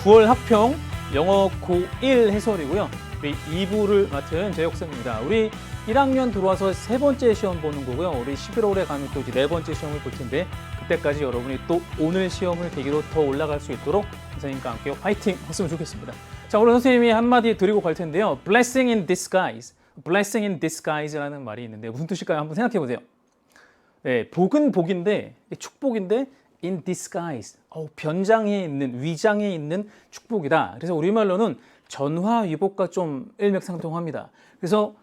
9월 학평 영어 고1 해설이고요. 우리 2부를 맡은 제혁쌤입니다. 우리 1학년 들어와서 세 번째 시험 보는 거고요. 우리 11월에 가면 또 이제 네 번째 시험을 볼 텐데 그때까지 여러분이 또 오늘 시험을 계기로 더 올라갈 수 있도록 선생님과 함께 화이팅 했으면 좋겠습니다. 자, 오늘 선생님이 한마디 드리고 갈 텐데요. Blessing in disguise. Blessing in disguise라는 말이 있는데 무슨 뜻일까요? 한번 생각해 보세요. 네, 복은 복인데 축복인데 in disguise. 변장에 있는, 위장에 있는 축복이다. 그래서 우리말로는 전화위복과 좀 일맥상통합니다. 그래서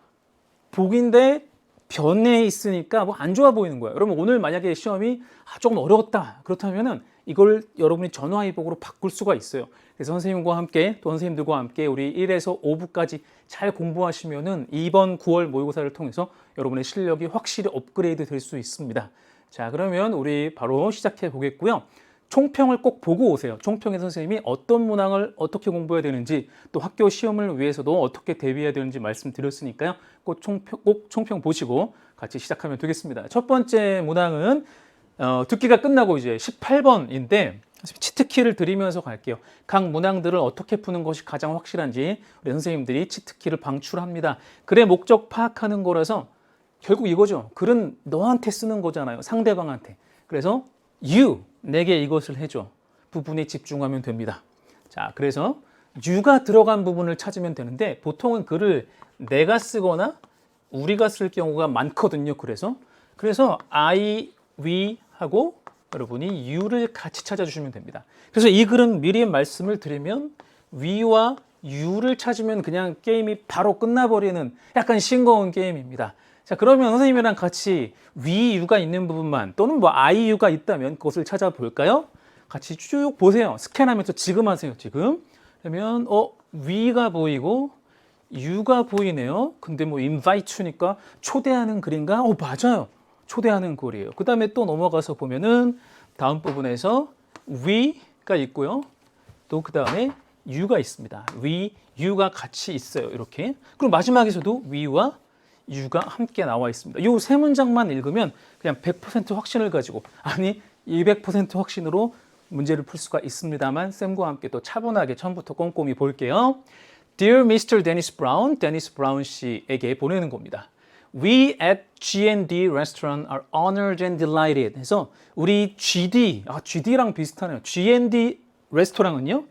복인데 변에 있으니까 뭐 안 좋아 보이는 거예요. 여러분 오늘 만약에 시험이 조금 어려웠다. 그렇다면은 이걸 여러분이 전화위복으로 바꿀 수가 있어요. 그래서 선생님과 함께 또 선생님들과 함께 우리 1에서 5부까지 잘 공부하시면은 이번 9월 모의고사를 통해서 여러분의 실력이 확실히 업그레이드 될 수 있습니다. 자, 그러면 우리 바로 시작해 보겠고요. 총평을 꼭 보고 오세요. 총평에서 선생님이 어떤 문항을 어떻게 공부해야 되는지 또 학교 시험을 위해서도 어떻게 대비해야 되는지 말씀드렸으니까요. 꼭 총평 보시고 같이 시작하면 되겠습니다. 첫 번째 문항은 듣기가 끝나고 이제 18번인데 치트키를 드리면서 갈게요. 각 문항들을 어떻게 푸는 것이 가장 확실한지 우리 선생님들이 치트키를 방출합니다. 글의 목적 파악하는 거라서 결국 이거죠. 글은 너한테 쓰는 거잖아요. 상대방한테. 그래서 you, 내게 이것을 해줘. 부분에 집중하면 됩니다. 자, 그래서 you가 들어간 부분을 찾으면 되는데 보통은 글을 내가 쓰거나 우리가 쓸 경우가 많거든요. 그래서 I, we 하고 여러분이 you를 같이 찾아주시면 됩니다. 그래서 이 글은 미리 말씀을 드리면 we와 you를 찾으면 그냥 게임이 바로 끝나버리는 약간 싱거운 게임입니다. 자, 그러면 선생님이랑 같이 we, you가 있는 부분만 또는 뭐 I, you가 있다면 그것을 찾아볼까요? 같이 쭉 보세요. 스캔하면서 지금 하세요. 지금. 그러면 we가 보이고 you가 보이네요. 근데 뭐 invite to니까 초대하는 글인가? 맞아요. 초대하는 글이에요. 그 다음에 또 넘어가서 보면은 다음 부분에서 we가 있고요. 또 그 다음에 you가 있습니다. we, you가 같이 있어요. 이렇게. 그리고 마지막에서도 we와 you가 함께 나와 있습니다. 이 세 문장만 읽으면 그냥 100% 확신을 가지고 200% 확신으로 문제를 풀 수가 있습니다만 쌤과 함께 또 차분하게 처음부터 꼼꼼히 볼게요. Dear Mr. Dennis Brown, 데니스 브라운 씨에게 보내는 겁니다. We at G&D restaurant are honored and delighted. 해서 우리 GD랑 비슷하네요. G&D 레스토랑은요,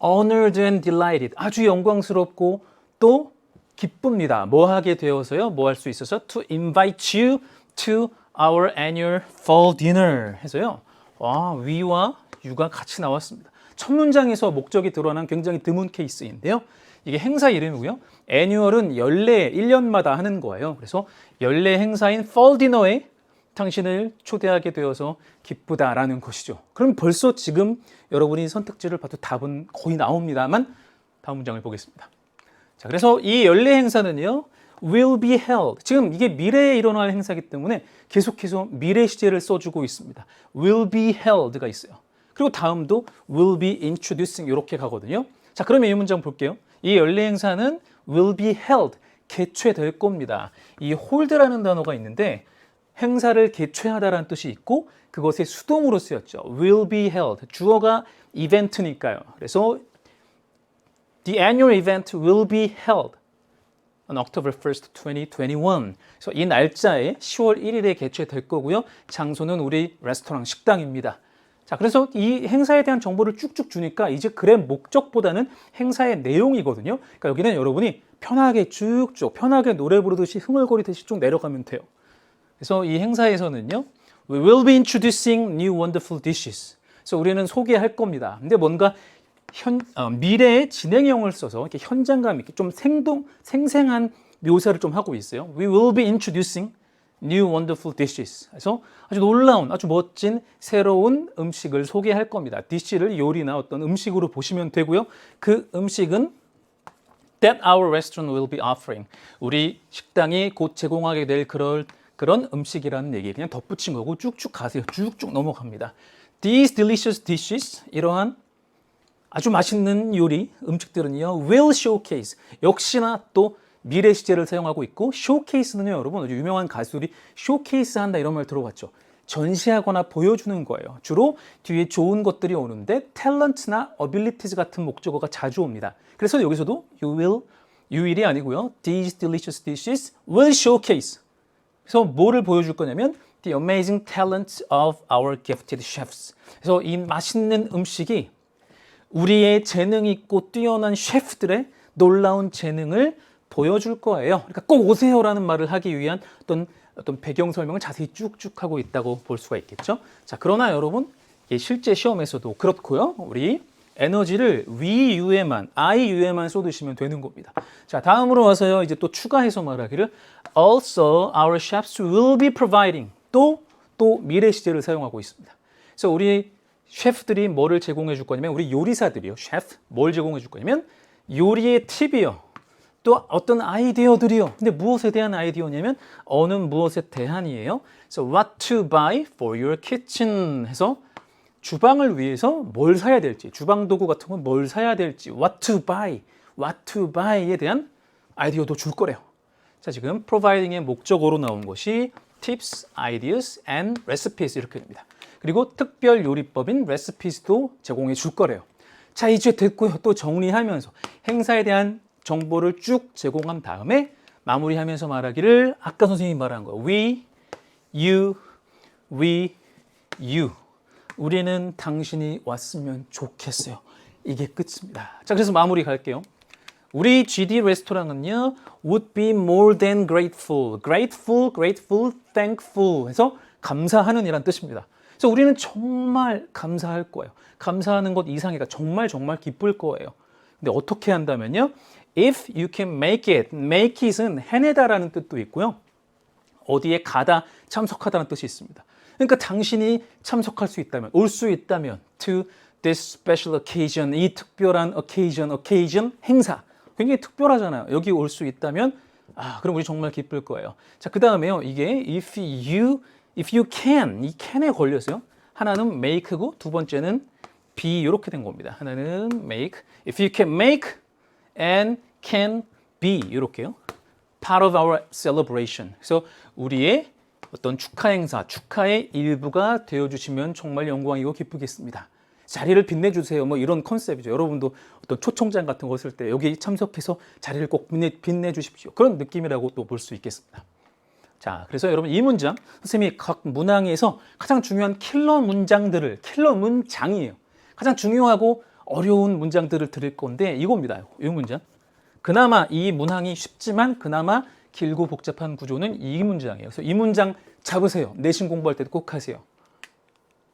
honored and delighted. 아주 영광스럽고 또 기쁩니다. 뭐 하게 되어서요? 뭐 할 수 있어서? To invite you to our annual fall dinner 해서요. we와 you가 같이 나왔습니다. 첫 문장에서 목적이 드러난 굉장히 드문 케이스인데요. 이게 행사 이름이고요. annual은 연례, 1년마다 하는 거예요. 그래서 연례 행사인 fall dinner에 당신을 초대하게 되어서 기쁘다라는 것이죠. 그럼 벌써 지금 여러분이 선택지를 봐도 답은 거의 나옵니다만 다음 문장을 보겠습니다. 자, 그래서 이 연례 행사는요, will be held. 지금 이게 미래에 일어날 행사이기 때문에 계속해서 미래 시제를 써주고 있습니다. will be held가 있어요. 그리고 다음도 will be introducing 이렇게 가거든요. 자, 그러면 이 문장 볼게요. 이 연례 행사는 will be held, 개최될 겁니다. 이 hold라는 단어가 있는데 행사를 개최하다라는 뜻이 있고 그것의 수동으로 쓰였죠. will be held. 주어가 이벤트니까요. 그래서 The annual event will be held on October 1st, 2021. 그래서 이 날짜에 10월 1일에 개최될 거고요. 장소는 우리 레스토랑 식당입니다. 자, 그래서 이 행사에 대한 정보를 쭉쭉 주니까 이제 글의 목적보다는 행사의 내용이거든요. 그러니까 여기는 여러분이 편하게 쭉쭉 편하게 노래 부르듯이 흥얼거리듯이 쭉 내려가면 돼요. 그래서 이 행사에서는요, We will be introducing new wonderful dishes. 그래서 우리는 소개할 겁니다. 근데 뭔가 미래의 진행형을 써서 이렇게 현장감 있게 좀 생생한 묘사를 좀 하고 있어요. We will be introducing new wonderful dishes. 그래서 아주 놀라운, 아주 멋진 새로운 음식을 소개할 겁니다. dish를 요리나 어떤 음식으로 보시면 되고요. 그 음식은 that our restaurant will be offering. 우리 식당이 곧 제공하게 될 그런 음식이라는 얘기 그냥 덧붙인 거고 쭉쭉 가세요. 쭉쭉 넘어갑니다. These delicious dishes, 이러한 아주 맛있는 요리, 음식들은요, will showcase. 역시나 또 미래 시제를 사용하고 있고, showcase는요, 여러분, 아주 유명한 가수들이 showcase 한다 이런 말 들어봤죠. 전시하거나 보여주는 거예요. 주로 뒤에 좋은 것들이 오는데 talent나 abilities 같은 목적어가 자주 옵니다. 그래서 여기서도 you will이 아니고요. These delicious dishes will showcase. 그래서 뭐를 보여줄 거냐면 the amazing talents of our gifted chefs. 그래서 이 맛있는 음식이 우리의 재능 있고 뛰어난 셰프들의 놀라운 재능을 보여줄 거예요. 그러니까 꼭 오세요라는 말을 하기 위한 어떤 배경 설명을 자세히 쭉쭉 하고 있다고 볼 수가 있겠죠. 자, 그러나 여러분, 실제 시험에서도 그렇고요. 우리 에너지를 we, you에만, I, you에만 쏟으시면 되는 겁니다. 자, 다음으로 와서요. 이제 또 추가해서 말하기를 also our chefs will be providing 또 미래 시제를 사용하고 있습니다. 그래서 우리 셰프들이 뭐를 제공해 줄 거냐면 우리 요리사들이요. 셰프 뭘 제공해 줄 거냐면 요리의 팁이요. 또 어떤 아이디어들이요. 근데 무엇에 대한 아이디어냐면 어느 무엇에 대한이에요. So what to buy for your kitchen 해서 주방을 위해서 뭘 사야 될지, 주방 도구 같은 건 뭘 사야 될지, what to buy에 대한 아이디어도 줄 거래요. 자, 지금 providing의 목적어로 나온 것이 tips, ideas, and recipes 이렇게 됩니다. 그리고 특별 요리법인 recipes도 제공해 줄 거래요. 자, 이제 됐고요. 또 정리하면서 행사에 대한 정보를 쭉 제공한 다음에 마무리하면서 말하기를 아까 선생님이 말한 거 we, you. 우리는 당신이 왔으면 좋겠어요. 이게 끝입니다. 자, 그래서 마무리 갈게요. 우리 GD 레스토랑은요 would be more than grateful, thankful 해서 감사하는 이란 뜻입니다. 그래서 우리는 정말 감사할 거예요. 감사하는 것 이상이가 정말 기쁠 거예요. 근데 어떻게 한다면요? If you can make it은 해내다라는 뜻도 있고요. 어디에 가다, 참석하다는 뜻이 있습니다. 그러니까 당신이 참석할 수 있다면, 올 수 있다면 to this special occasion, 이 특별한 occasion, 행사. 굉장히 특별하잖아요. 여기 올 수 있다면 그럼 우리 정말 기쁠 거예요. 자, 그 다음에요. 이게 if you can, 이 can에 걸렸어요. 하나는 make고 두 번째는 be 이렇게 된 겁니다. 하나는 make, if you can make and can be 이렇게요. part of our celebration. 그래서 우리의 어떤 축하 행사, 축하의 일부가 되어주시면 정말 영광이고 기쁘겠습니다. 자리를 빛내주세요. 뭐 이런 컨셉이죠. 여러분도 어떤 초청장 같은 거 쓸 때 여기 참석해서 자리를 꼭 빛내주십시오. 그런 느낌이라고 또 볼 수 있겠습니다. 자, 그래서 여러분 이 문장, 선생님이 각 문항에서 가장 중요한 킬러 문장이에요. 가장 중요하고 어려운 문장들을 드릴 건데 이겁니다. 이 문장. 그나마 이 문항이 쉽지만 그나마 길고 복잡한 구조는 이 문장이에요. 그래서 이 문장 잡으세요. 내신 공부할 때도 꼭 하세요.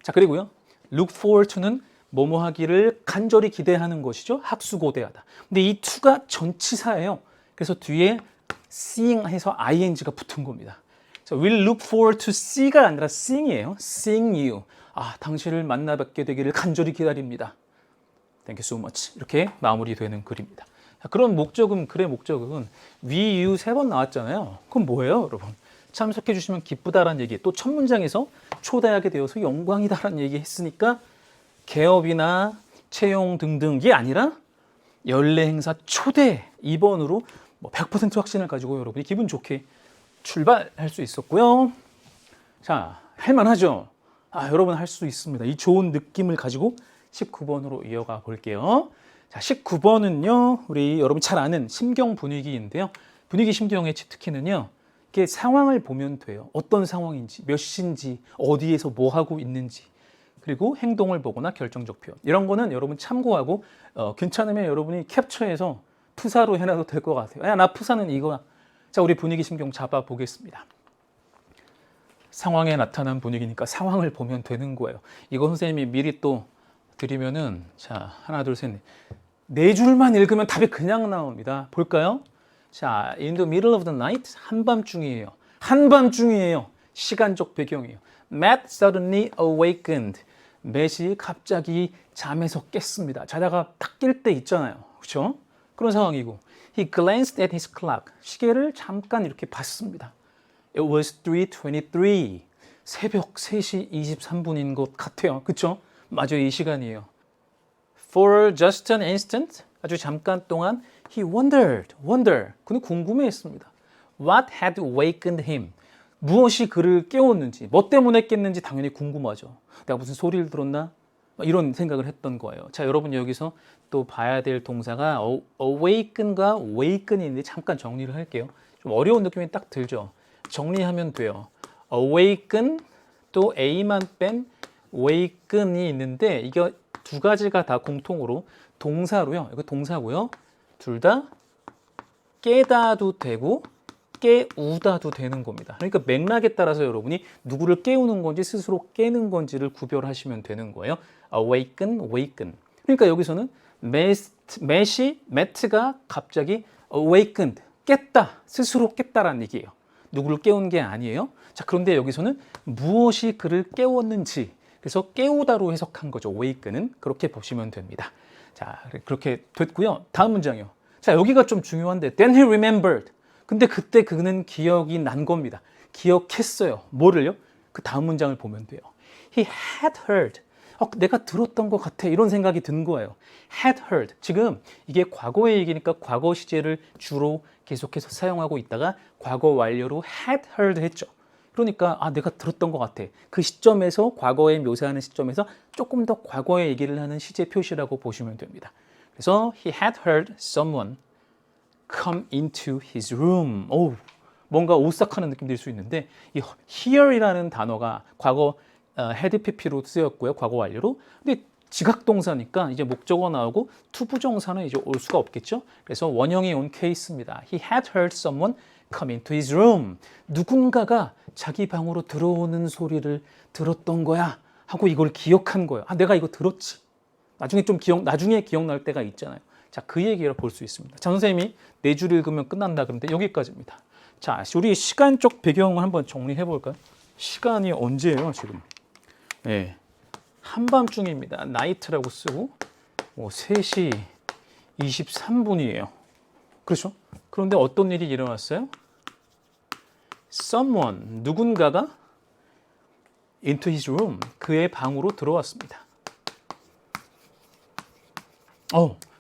자, 그리고요. look forward to는 뭐뭐 하기를 간절히 기대하는 것이죠. 학수고대하다. 근데 이 to가 전치사예요. 그래서 뒤에 seeing 해서 ing가 붙은 겁니다. 그래서 will look forward to see가 아니라 seeing이에요. seeing you. 당신을 만나 뵙게 되기를 간절히 기다립니다. Thank you so much. 이렇게 마무리되는 글입니다. 그런 목적은, 글의 목적은 we, you 3번 나왔잖아요. 그럼 뭐예요, 여러분? 참석해 주시면 기쁘다라는 얘기. 또 첫 문장에서 초대하게 되어서 영광이다라는 얘기 했으니까 개업이나 채용 등등이 아니라 연례 행사 초대 2번으로 100% 확신을 가지고 여러분이 기분 좋게 출발할 수 있었고요. 자, 할만하죠? 여러분 할 수 있습니다. 이 좋은 느낌을 가지고 19번으로 이어가 볼게요. 자, 19번은요, 우리 여러분 잘 아는 심경 분위기인데요. 분위기 심경의 치트키는요, 이렇게 상황을 보면 돼요. 어떤 상황인지, 몇 시인지, 어디에서 뭐 하고 있는지, 그리고 행동을 보거나 결정적 표현. 이런 거는 여러분 참고하고, 괜찮으면 여러분이 캡처해서 푸사로 해놔도 될 것 같아요. 야, 나 푸사는 이거야. 자, 우리 분위기 심경 잡아 보겠습니다. 상황에 나타난 분위기니까 상황을 보면 되는 거예요. 이거 선생님이 미리 또 드리면은, 자, 하나, 둘, 셋, 네 줄만 읽으면 답이 그냥 나옵니다. 볼까요? 자, in the middle of the night, 한밤중이에요. 한밤중이에요. 시간적 배경이에요. Matt suddenly awakened. 맷이 갑자기 잠에서 깼습니다. 자다가 딱 깰 때 있잖아요. 그렇죠? 그런 상황이고, he glanced at his clock. 시계를 잠깐 이렇게 봤습니다. It was 3:23. 새벽 3시 23분인 것 같아요. 그렇죠? 맞아요, 이 시간이에요. For just an instant, 아주 잠깐 동안 he wondered. 그는 궁금해했습니다. What had awakened him? 무엇이 그를 깨웠는지, 뭐 때문에 깼는지 당연히 궁금하죠. 내가 무슨 소리를 들었나? 이런 생각을 했던 거예요. 자, 여러분 여기서 또 봐야 될 동사가 awaken과 waken인데 잠깐 정리를 할게요. 좀 어려운 느낌이 딱 들죠. 정리하면 돼요. awaken 또 a만 뺀 waken이 있는데 이게 두 가지가 다 공통으로 동사로요. 이거 동사고요. 둘 다 깨다도 되고 깨우다도 되는 겁니다. 그러니까 맥락에 따라서 여러분이 누구를 깨우는 건지 스스로 깨는 건지를 구별하시면 되는 거예요. awaken, waken. 그러니까 여기서는 매트가 갑자기 awakened, 깼다, 스스로 깼다라는 얘기예요. 누구를 깨운 게 아니에요. 자, 그런데 여기서는 무엇이 그를 깨웠는지, 그래서 깨우다로 해석한 거죠. awaken은 그렇게 보시면 됩니다. 자, 그렇게 됐고요. 다음 문장이요. 자, 여기가 좀 중요한데 then he remembered. 근데 그때 그는 기억이 난 겁니다. 기억했어요. 뭐를요? 그 다음 문장을 보면 돼요. He had heard. 내가 들었던 것 같아. 이런 생각이 든 거예요. had heard. 지금 이게 과거의 얘기니까 과거 시제를 주로 계속해서 사용하고 있다가 과거 완료로 had heard 했죠. 그러니까 내가 들었던 것 같아. 그 시점에서 과거에 묘사하는 시점에서 조금 더 과거의 얘기를 하는 시제 표시라고 보시면 됩니다. 그래서 he had heard someone come into his room. 오, 뭔가 오싹하는 느낌 들 수 있는데 이 hear이라는 단어가 과거 had pp로 쓰였고요. 과거 완료로. 근데 지각동사니까 이제 목적어 나오고 투부정사는 이제 올 수가 없겠죠. 그래서 원형이 온 케이스입니다. He had heard someone come into his room. 누군가가 자기 방으로 들어오는 소리를 들었던 거야 하고 이걸 기억한 거예요. 내가 이거 들었지. 나중에 기억날 때가 있잖아요. 자, 그 얘기를 볼 수 있습니다. 자, 선생님이 4줄 읽으면 끝난다 그런데 여기까지입니다. 자, 우리 시간적 배경을 한번 정리해 볼까요? 시간이 언제예요, 지금? 네, 한밤중입니다. 나이트라고 쓰고 3시 23분이에요. 그렇죠? 그런데 어떤 일이 일어났어요? Someone, 누군가가 into his room, 그의 방으로 들어왔습니다.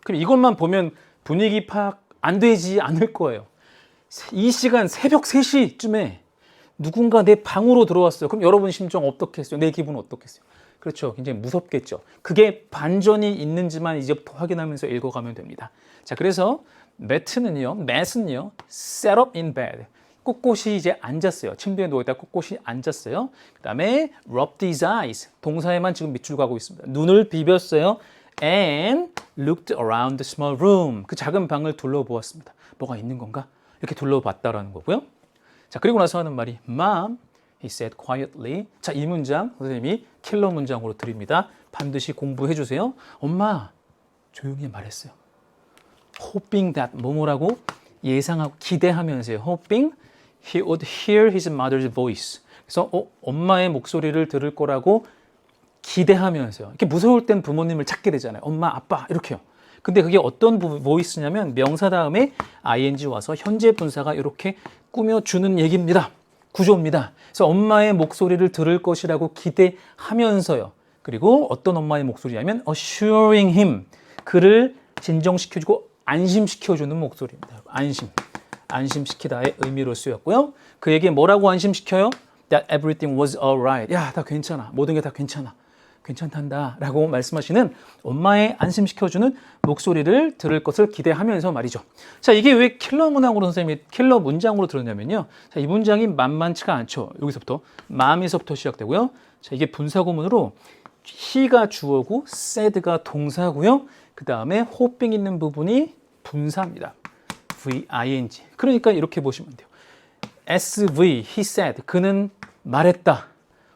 그럼 이것만 보면 분위기 파악 안 되지 않을 거예요. 이 시간 새벽 3시쯤에 누군가 내 방으로 들어왔어요. 그럼 여러분 심정 어떻겠어요? 내 기분은 어떻겠어요? 그렇죠. 굉장히 무섭겠죠. 그게 반전이 있는지만 이제부터 확인하면서 읽어가면 됩니다. 자, 그래서 매트는요, set up in bed. 꼿꼿이 이제 앉았어요. 침대에 누워있다 꼿꼿이 앉았어요. 그 다음에 rubbed his eyes. 동사에만 지금 밑줄 가고 있습니다. 눈을 비볐어요. And looked around the small room. 그 작은 방을 둘러보았습니다. 뭐가 있는 건가? 이렇게 둘러봤다라는 거고요. 자, 그리고 나서 하는 말이 Mom, he said quietly. 자, 이 문장 선생님이 킬러 문장으로 드립니다. 반드시 공부해 주세요. 엄마, 조용히 말했어요. Hoping that 뭐뭐라고 예상하고 기대하면서요. Hoping he would hear his mother's voice. 그래서 엄마의 목소리를 들을 거라고 기대하면서요. 이렇게 무서울 땐 부모님을 찾게 되잖아요. 엄마, 아빠 이렇게요. 근데 그게 어떤 보이스냐면 명사 다음에 ing 와서 현재 분사가 이렇게 꾸며주는 얘기입니다. 구조입니다. 그래서 엄마의 목소리를 들을 것이라고 기대하면서요. 그리고 어떤 엄마의 목소리냐면 assuring him, 그를 진정시켜주고 안심시켜주는 목소리입니다. 안심시키다의 의미로 쓰였고요. 그에게 뭐라고 안심시켜요? That everything was alright. 야, 다 괜찮아. 모든 게 다 괜찮아. 괜찮단다 라고 말씀하시는 엄마의 안심시켜주는 목소리를 들을 것을 기대하면서 말이죠. 자, 이게 왜 킬러 문항으로 선생님이 킬러 문장으로 들었냐면요. 자, 이 문장이 만만치가 않죠. 여기서부터 마음에서부터 시작되고요. 자, 이게 분사구문으로 he가 주어고 said가 동사고요. 그 다음에 hoping 있는 부분이 분사입니다. v-ing. 그러니까 이렇게 보시면 돼요. sv, he said, 그는 말했다.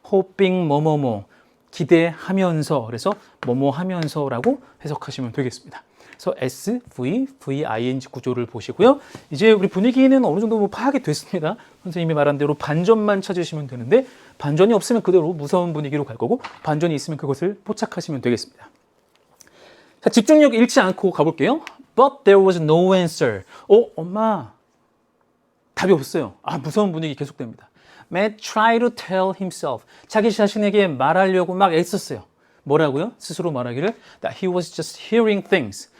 hoping 뭐뭐뭐, 기대하면서, 그래서 뭐뭐 하면서라고 해석하시면 되겠습니다. 그래서 SV, VING 구조를 보시고요. 이제 우리 분위기는 어느 정도 파악이 됐습니다. 선생님이 말한 대로 반전만 찾으시면 되는데 반전이 없으면 그대로 무서운 분위기로 갈 거고 반전이 있으면 그것을 포착하시면 되겠습니다. 자, 집중력 잃지 않고 가볼게요. But there was no answer. 엄마, 답이 없어요. 무서운 분위기 계속됩니다. Matt tried to tell himself. 자기 자신에게 말하려고 막 애썼어요. 뭐라고요? 스스로 말하기를 that he was just hearing things.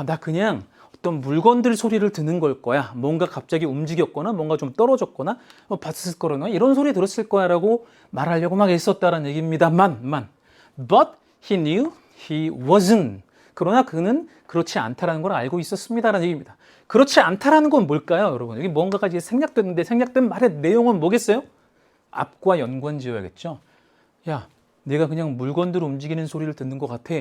나 그냥 어떤 물건들 소리를 듣는 걸 거야. 뭔가 갑자기 움직였거나 뭔가 좀 떨어졌거나 봤을 거나 이런 소리 들었을 거야 라고 말하려고 막 애썼다라는 얘기입니다만 But he knew he wasn't. 그러나 그는 그렇지 않다라는 걸 알고 있었습니다라는 얘기입니다. 그렇지 않다라는 건 뭘까요, 여러분? 여기 뭔가가 이제 생략됐는데 생략된 말의 내용은 뭐겠어요? 앞과 연관 지어야겠죠. 야, 내가 그냥 물건들 움직이는 소리를 듣는 것 같아.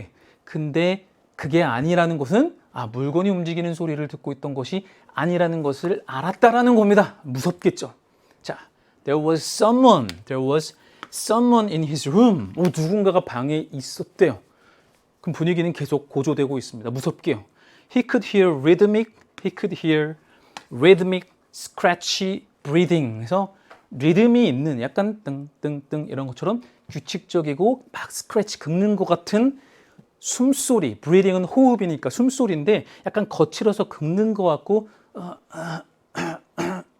근데 그게 아니라는 것은 물건이 움직이는 소리를 듣고 있던 것이 아니라는 것을 알았다라는 겁니다. 무섭겠죠. 자, there was someone in his room. 누군가가 방에 있었대요. 그럼 분위기는 계속 고조되고 있습니다. 무섭게요. He could hear rhythmic, scratchy breathing. 그래서 리듬이 있는 약간 뜬뜬뜬 이런 것처럼 규칙적이고 막 스크래치 긁는 것 같은 숨소리. breathing은 호흡이니까 숨소리인데 약간 거칠어서 긁는 것 같고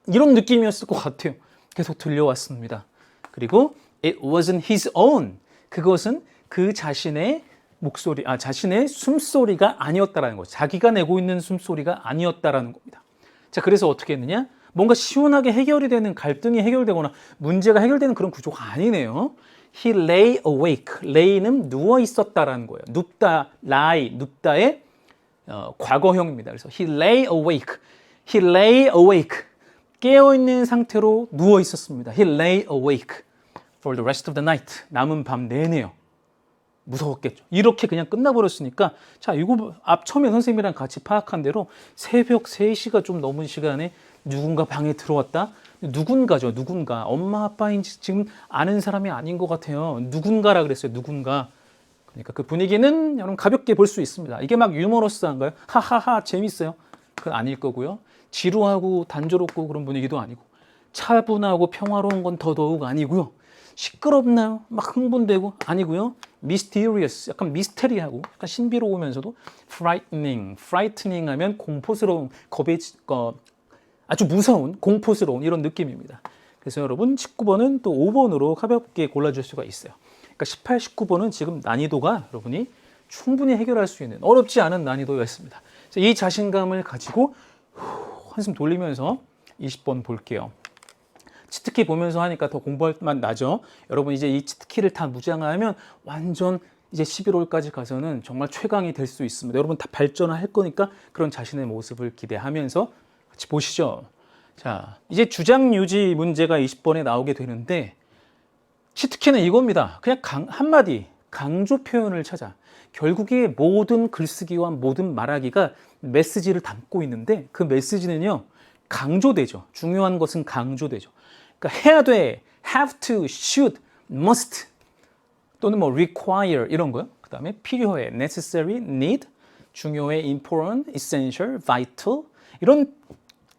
이런 느낌이었을 것 같아요. 계속 들려왔습니다. 그리고 it wasn't his own. 그것은 그 자신의 목소리, 자신의 숨소리가 아니었다라는 거죠. 자기가 내고 있는 숨소리가 아니었다라는 겁니다. 자, 그래서 어떻게 했느냐? 뭔가 시원하게 해결이 되는 갈등이 해결되거나 문제가 해결되는 그런 구조가 아니네요. He lay awake. lay는 누워 있었다라는 거예요. 눕다, lie, 눕다의 과거형입니다. 그래서 he lay awake. He lay awake. 깨어 있는 상태로 누워 있었습니다. He lay awake for the rest of the night. 남은 밤 내내요. 무서웠겠죠. 이렇게 그냥 끝나버렸으니까 자, 이거 처음에 선생님이랑 같이 파악한 대로 새벽 3시가 좀 넘은 시간에 누군가 방에 들어왔다. 누군가죠. 누군가. 엄마 아빠인지 지금 아는 사람이 아닌 것 같아요. 누군가라 그랬어요. 누군가. 그러니까 그 분위기는 여러분 가볍게 볼 수 있습니다. 이게 막 유머러스한가요? 하하하 재밌어요. 그건 아닐 거고요. 지루하고 단조롭고 그런 분위기도 아니고 차분하고 평화로운 건 더더욱 아니고요. 시끄럽나요? 막 흥분되고 아니고요. mysterious, 약간 미스테리하고 약간 신비로우면서도 frightening 하면 공포스러운, 아주 무서운, 공포스러운 이런 느낌입니다. 그래서 여러분 19번은 또 5번으로 가볍게 골라줄 수가 있어요. 그러니까 18, 19번은 지금 난이도가 여러분이 충분히 해결할 수 있는 어렵지 않은 난이도였습니다. 이 자신감을 가지고 한숨 돌리면서 20번 볼게요. 치트키 보면서 하니까 더 공부할 만 나죠. 여러분 이제 이 치트키를 다 무장하면 완전 이제 11월까지 가서는 정말 최강이 될 수 있습니다. 여러분 다 발전할 거니까 그런 자신의 모습을 기대하면서 같이 보시죠. 자, 이제 주장 유지 문제가 20번에 나오게 되는데 치트키는 이겁니다. 그냥 한마디 강조 표현을 찾아. 결국에 모든 글쓰기와 모든 말하기가 메시지를 담고 있는데 그 메시지는요 강조되죠. 중요한 것은 강조되죠. 그러니까 해야 돼, have to, should, must 또는 뭐 require 이런 거요. 그 다음에 필요해, necessary, need, 중요해, important, essential, vital 이런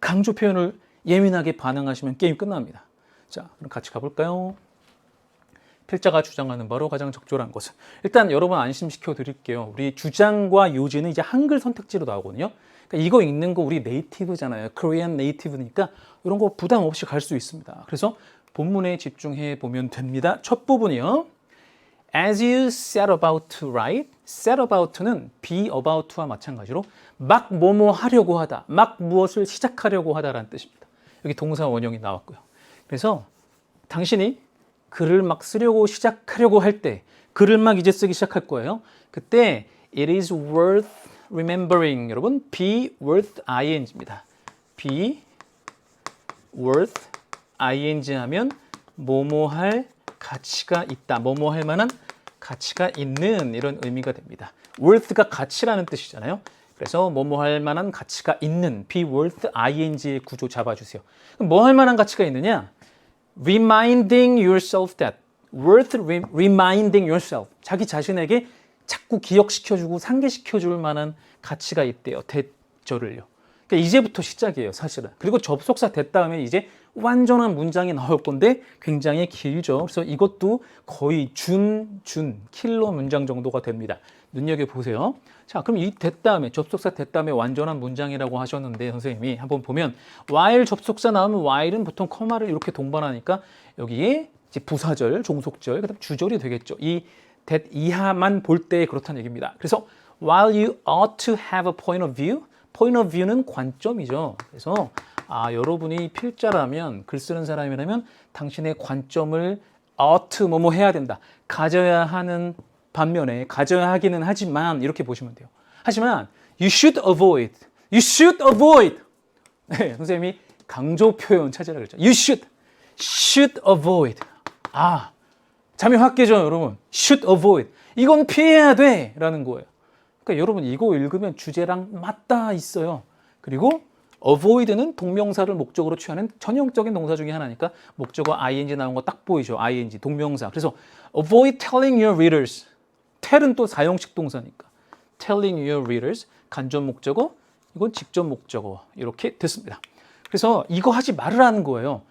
강조 표현을 예민하게 반응하시면 게임 끝납니다. 자, 그럼 같이 가볼까요? 필자가 주장하는 바로 가장 적절한 것은 일단 여러분 안심시켜 드릴게요. 우리 주장과 요지는 이제 한글 선택지로 나오거든요. 그러니까 이거 읽는 거 우리 네이티브잖아요. Korean 네이티브니까 이런 거 부담 없이 갈 수 있습니다. 그래서 본문에 집중해 보면 됩니다. 첫 부분이요. As you set about to write, set about는 be about to와 마찬가지로 막 뭐뭐 하려고 하다, 막 무엇을 시작하려고 하다라는 뜻입니다. 여기 동사 원형이 나왔고요. 그래서 당신이 글을 막 쓰려고 시작하려고 할 때, 글을 막 이제 쓰기 시작할 거예요. 그때 it is worth remembering. 여러분, be worth ing입니다. be worth ing 하면 뭐뭐 할 가치가 있다. 뭐뭐 할 만한 가치가 있는 이런 의미가 됩니다. worth가 가치라는 뜻이잖아요. 그래서 뭐뭐 할 만한 가치가 있는 be worth ing의 구조 잡아주세요. 그럼 뭐 할 만한 가치가 있느냐? reminding yourself that. worth reminding yourself. 자기 자신에게 자꾸 기억시켜주고 상기시켜줄 만한 가치가 있대요. 대절을요. 그러니까 이제부터 시작이에요, 사실은. 그리고 접속사 됐다 하면 이제 완전한 문장이 나올 건데 굉장히 길죠. 그래서 이것도 거의 킬러 문장 정도가 됩니다. 눈여겨보세요. 자, 그럼 이 됐다음에, 접속사 됐다음에 완전한 문장이라고 하셨는데 선생님이 한번 보면 while 접속사 나오면 while은 보통 커마를 이렇게 동반하니까 여기에 이제 부사절, 종속절, 그다음 주절이 되겠죠. 이 that 이하만 볼 때 그렇다는 얘기입니다. 그래서 while you ought to have a point of view, point of view는 관점이죠. 그래서 여러분이 필자라면, 글 쓰는 사람이라면 당신의 관점을 ought 뭐뭐 해야 된다. 가져야 하는 반면에 가져야 하기는 하지만 이렇게 보시면 돼요. 하지만 you should avoid. You should avoid. 네, 선생님이 강조 표현 찾으라 그랬죠. You should avoid. 잠이 확 깨죠, 여러분. should avoid. 이건 피해야 돼 라는 거예요. 그러니까 여러분 이거 읽으면 주제랑 맞닿아 있어요. 그리고 avoid는 동명사를 목적으로 취하는 전형적인 동사 중에 하나니까 목적어 ing 나온 거 딱 보이죠. ing 동명사. 그래서 avoid telling your readers. tell은 또 사용식 동사니까 telling your readers 간접 목적어, 이건 직접 목적어 이렇게 됐습니다. 그래서 이거 하지 말으라는 거예요.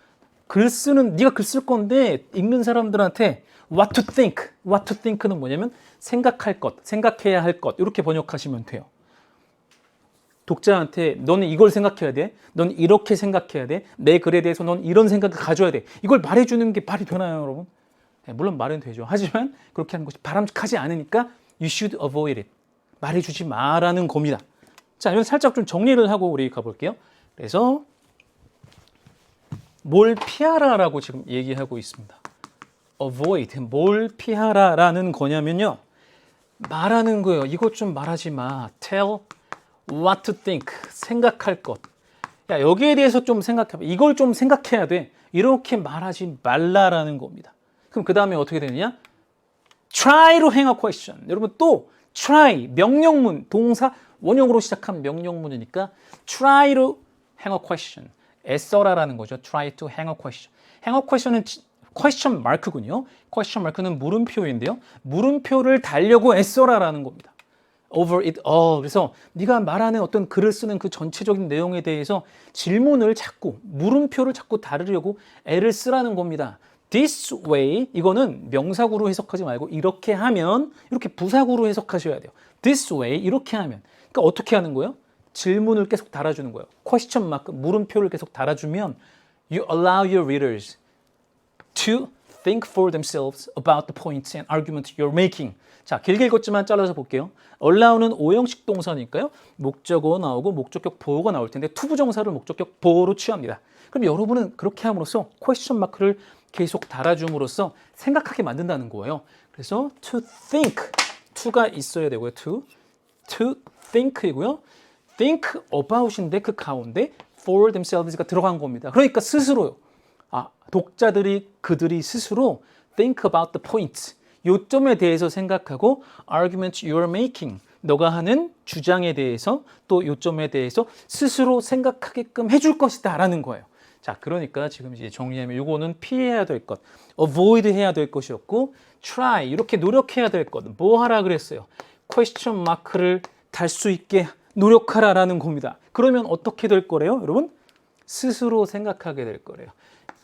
네가 글 쓸 건데 읽는 사람들한테 what to think. what to think는 뭐냐면 생각할 것, 생각해야 할 것 이렇게 번역하시면 돼요. 독자한테 너는 이걸 생각해야 돼. 넌 이렇게 생각해야 돼. 내 글에 대해서 넌 이런 생각을 가져야 돼. 이걸 말해주는 게 말이 되나요, 여러분? 네, 물론 말은 되죠. 하지만 그렇게 하는 것이 바람직하지 않으니까 you should avoid it. 말해주지 마라는 겁니다. 자, 이건 살짝 좀 정리를 하고 우리 가볼게요. 그래서 뭘 피하라라고 지금 얘기하고 있습니다. avoid, 뭘 피하라라는 거냐면요. 말하는 거예요. 이것 좀 말하지 마. tell what to think, 생각할 것. 야, 여기에 대해서 좀 생각해봐. 이걸 좀 생각해야 돼. 이렇게 말하지 말라라는 겁니다. 그럼 그 다음에 어떻게 되느냐? try to hang a question. 여러분 또 try, 명령문, 동사, 원형으로 시작한 명령문이니까 try to hang a question. 애써라라는 거죠. try to hang a question. hang a question은 question mark군요. question mark는 물음표인데요. 물음표를 달려고 애써라라는 겁니다. over it all. 그래서 네가 말하는 어떤 글을 쓰는 그 전체적인 내용에 대해서 질문을 자꾸, 물음표를 자꾸 다루려고 애를 쓰라는 겁니다. This way, 이거는 명사구로 해석하지 말고 이렇게 하면, 이렇게 부사구로 해석하셔야 돼요. This way, 이렇게 하면. 그러니까 어떻게 하는 거예요? 질문을 계속 달아주는 거예요. question mark, 물음표를 계속 달아주면 You allow your readers to think for themselves about the points and arguments you're making. 자, 길게 읽었지만 잘라서 볼게요. allow는 오형식 동사니까요. 목적어 나오고 목적격 보어가 나올 텐데 투부정사를 목적격 보어로 취합니다. 그럼 여러분은 그렇게 함으로써 question mark를 계속 달아줌으로써 생각하게 만든다는 거예요. 그래서 to think, to가 있어야 되고요. to think이고요. think about인데 그 가운데 for themselves가 들어간 겁니다. 그러니까 스스로요. 그들이 스스로 think about the points. 요점에 대해서 생각하고 argument you're making. 너가 하는 주장에 대해서 또 요점에 대해서 스스로 생각하게끔 해줄 것이다 라는 거예요. 자, 그러니까 지금 이제 정리하면 요거는 피해야 될 것, avoid 해야 될 것이었고 try 이렇게 노력해야 될 것, 뭐 하라 그랬어요? question mark를 달 수 있게 노력하라라는 겁니다. 그러면 어떻게 될 거래요, 여러분? 스스로 생각하게 될 거래요.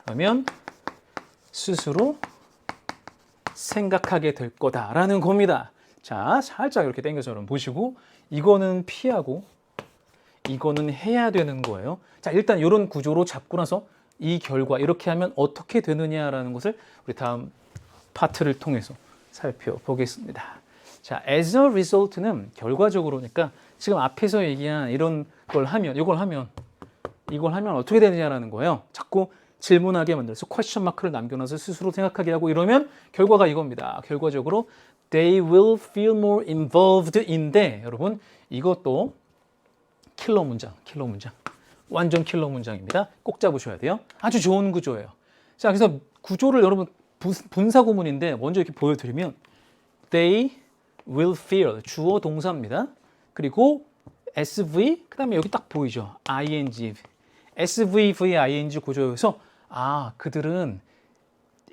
그러면 스스로 생각하게 될 거다라는 겁니다. 자, 살짝 이렇게 당겨서 여러분 보시고 이거는 피하고 이거는 해야 되는 거예요. 자, 일단 이런 구조로 잡고 나서 이 결과 이렇게 하면 어떻게 되느냐라는 것을 우리 다음 파트를 통해서 살펴보겠습니다. 자, as a result는 결과적으로니까 지금 앞에서 얘기한 이런 걸 하면 이걸 하면 어떻게 되느냐라는 거예요. 자꾸 질문하게 만들어서 퀘스천 마크를 남겨놔서 스스로 생각하게 하고 이러면 결과가 이겁니다. 결과적으로 they will feel more involved in데 여러분 이것도 킬러 문장. 완전 킬러 문장입니다. 꼭 잡으셔야 돼요. 아주 좋은 구조예요. 자, 그래서 구조를 여러분 분사 구문인데 먼저 이렇게 보여드리면 they will feel 주어 동사입니다. 그리고 SV 그다음에 여기 딱 보이죠. ing SV, V, ing 구조여서 그들은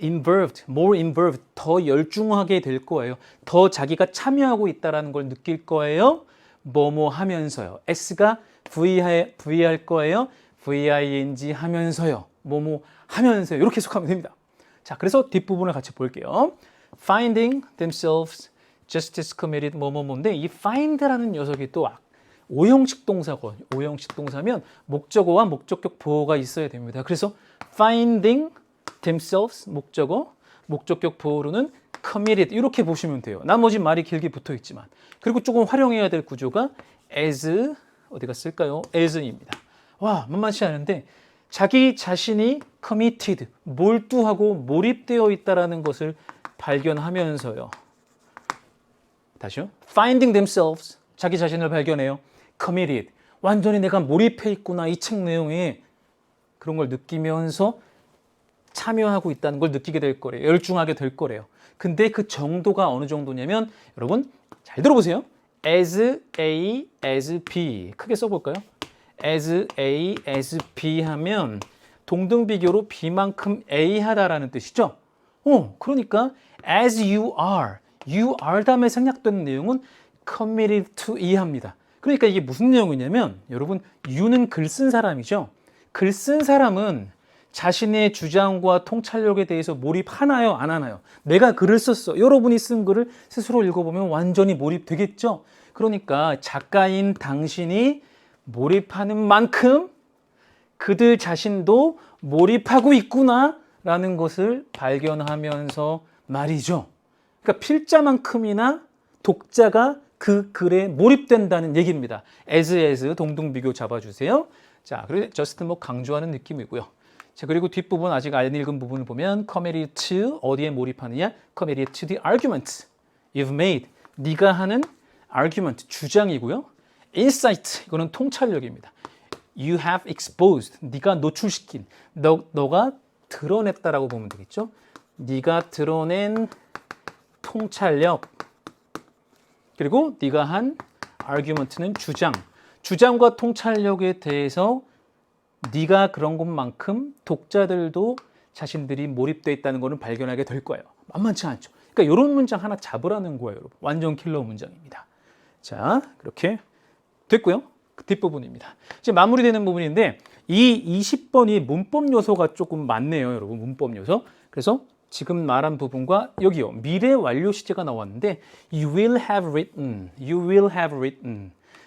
involved, more involved, 더 열중하게 될 거예요. 더 자기가 참여하고 있다는 걸 느낄 거예요. 뭐뭐 하면서요. S가 V 할 거예요. VING 하면서요. 뭐뭐 하면서요. 이렇게 해석하면 됩니다. 자, 그래서 뒷부분을 같이 볼게요. Finding themselves justice committed 뭐뭐뭐인데 이 find라는 녀석이 또 오형식 동사고 오형식 동사면 목적어와 목적격 보어가 있어야 됩니다. 그래서 finding themselves 목적어, 목적격 보어로는 committed 이렇게 보시면 돼요. 나머지 말이 길게 붙어 있지만 그리고 조금 활용해야 될 구조가 as 어디 갔을까요? as입니다. 와, 만만치 않은데 자기 자신이 committed, 몰두하고 몰입되어 있다는 것을 발견하면서요. 다시요. finding themselves, 자기 자신을 발견해요. committed, 완전히 내가 몰입해 있구나 이 책 내용에 그런 걸 느끼면서 참여하고 있다는 걸 느끼게 될 거래요. 열중하게 될 거래요. 근데 그 정도가 어느 정도냐면 여러분 잘 들어보세요. as A, as B 크게 써볼까요? as A, as B 하면 동등비교로 B만큼 A 하다라는 뜻이죠. 그러니까 as you are 다음에 생략되는 내용은 committed to E 합니다. 그러니까 이게 무슨 내용이냐면 여러분 you는 글 쓴 사람이죠. 글 쓴 사람은 자신의 주장과 통찰력에 대해서 몰입하나요? 안 하나요? 내가 글을 썼어. 여러분이 쓴 글을 스스로 읽어보면 완전히 몰입되겠죠? 그러니까 작가인 당신이 몰입하는 만큼 그들 자신도 몰입하고 있구나라는 것을 발견하면서 말이죠. 그러니까 필자만큼이나 독자가 그 글에 몰입된다는 얘기입니다. as 동등비교 잡아주세요. 자, 그리고 just 뭐 강조하는 느낌이고요. 자, 그리고 뒷부분 아직 안 읽은 부분을 보면 committed to 어디에 몰입하느냐? committed to the argument you've made. 네가 하는 argument 주장이고요. insight 이거는 통찰력입니다. you have exposed 네가 노출시킨 너가 드러냈다라고 보면 되겠죠. 네가 드러낸 통찰력 그리고 네가 한 argument는 주장과 통찰력에 대해서 네가 그런 것만큼 독자들도 자신들이 몰입되어 있다는 것을 발견하게 될 거예요. 만만치 않죠. 그러니까 이런 문장 하나 잡으라는 거예요, 여러분. 완전 킬러 문장입니다. 자, 그렇게 됐고요. 그 뒷부분입니다. 이제 마무리되는 부분인데 이 20번이 문법 요소가 조금 많네요, 여러분. 문법 요소. 그래서 지금 말한 부분과 여기요. 미래 완료 시제가 나왔는데 you will have written.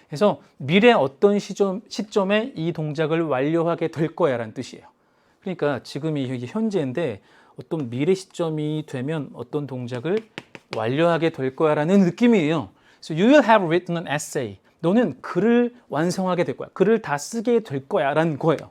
그래서 미래 어떤 시점에 이 동작을 완료하게 될 거야 라는 뜻이에요. 그러니까 지금이 이게 현재인데 어떤 미래 시점이 되면 어떤 동작을 완료하게 될 거야 라는 느낌이에요. So you will have written an essay. 너는 글을 완성하게 될 거야. 글을 다 쓰게 될 거야 라는 거예요.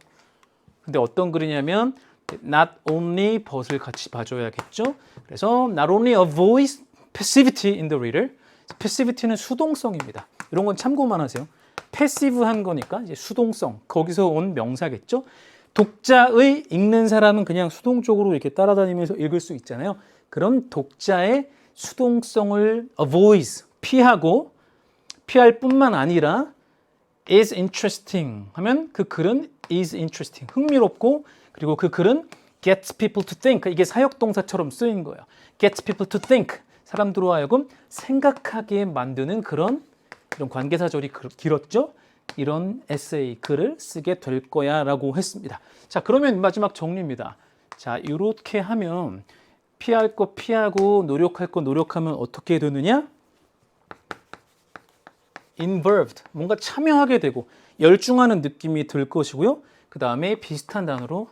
근데 어떤 글이냐면 not only but을 같이 봐줘야겠죠. 그래서 not only avoid passivity in the reader. passivity는 수동성입니다. 이런 건 참고만 하세요. 패시브한 거니까 이제 수동성, 거기서 온 명사겠죠. 독자의 읽는 사람은 그냥 수동적으로 이렇게 따라다니면서 읽을 수 있잖아요. 그럼 독자의 수동성을 avoid, 피할 뿐만 아니라 is interesting 하면 그 글은 is interesting, 흥미롭고 그리고 그 글은 gets people to think, 이게 사역동사처럼 쓰인 거예요. gets people to think, 사람들로 하여금 생각하게 만드는 그런 이런 관계사절이 길었죠. 이런 에세이 글을 쓰게 될 거야 라고 했습니다. 자, 그러면 마지막 정리입니다. 자, 이렇게 하면 피할 거 피하고 노력할 거 노력하면 어떻게 되느냐? involved, 뭔가 참여하게 되고 열중하는 느낌이 들 것이고요. 그 다음에 비슷한 단어로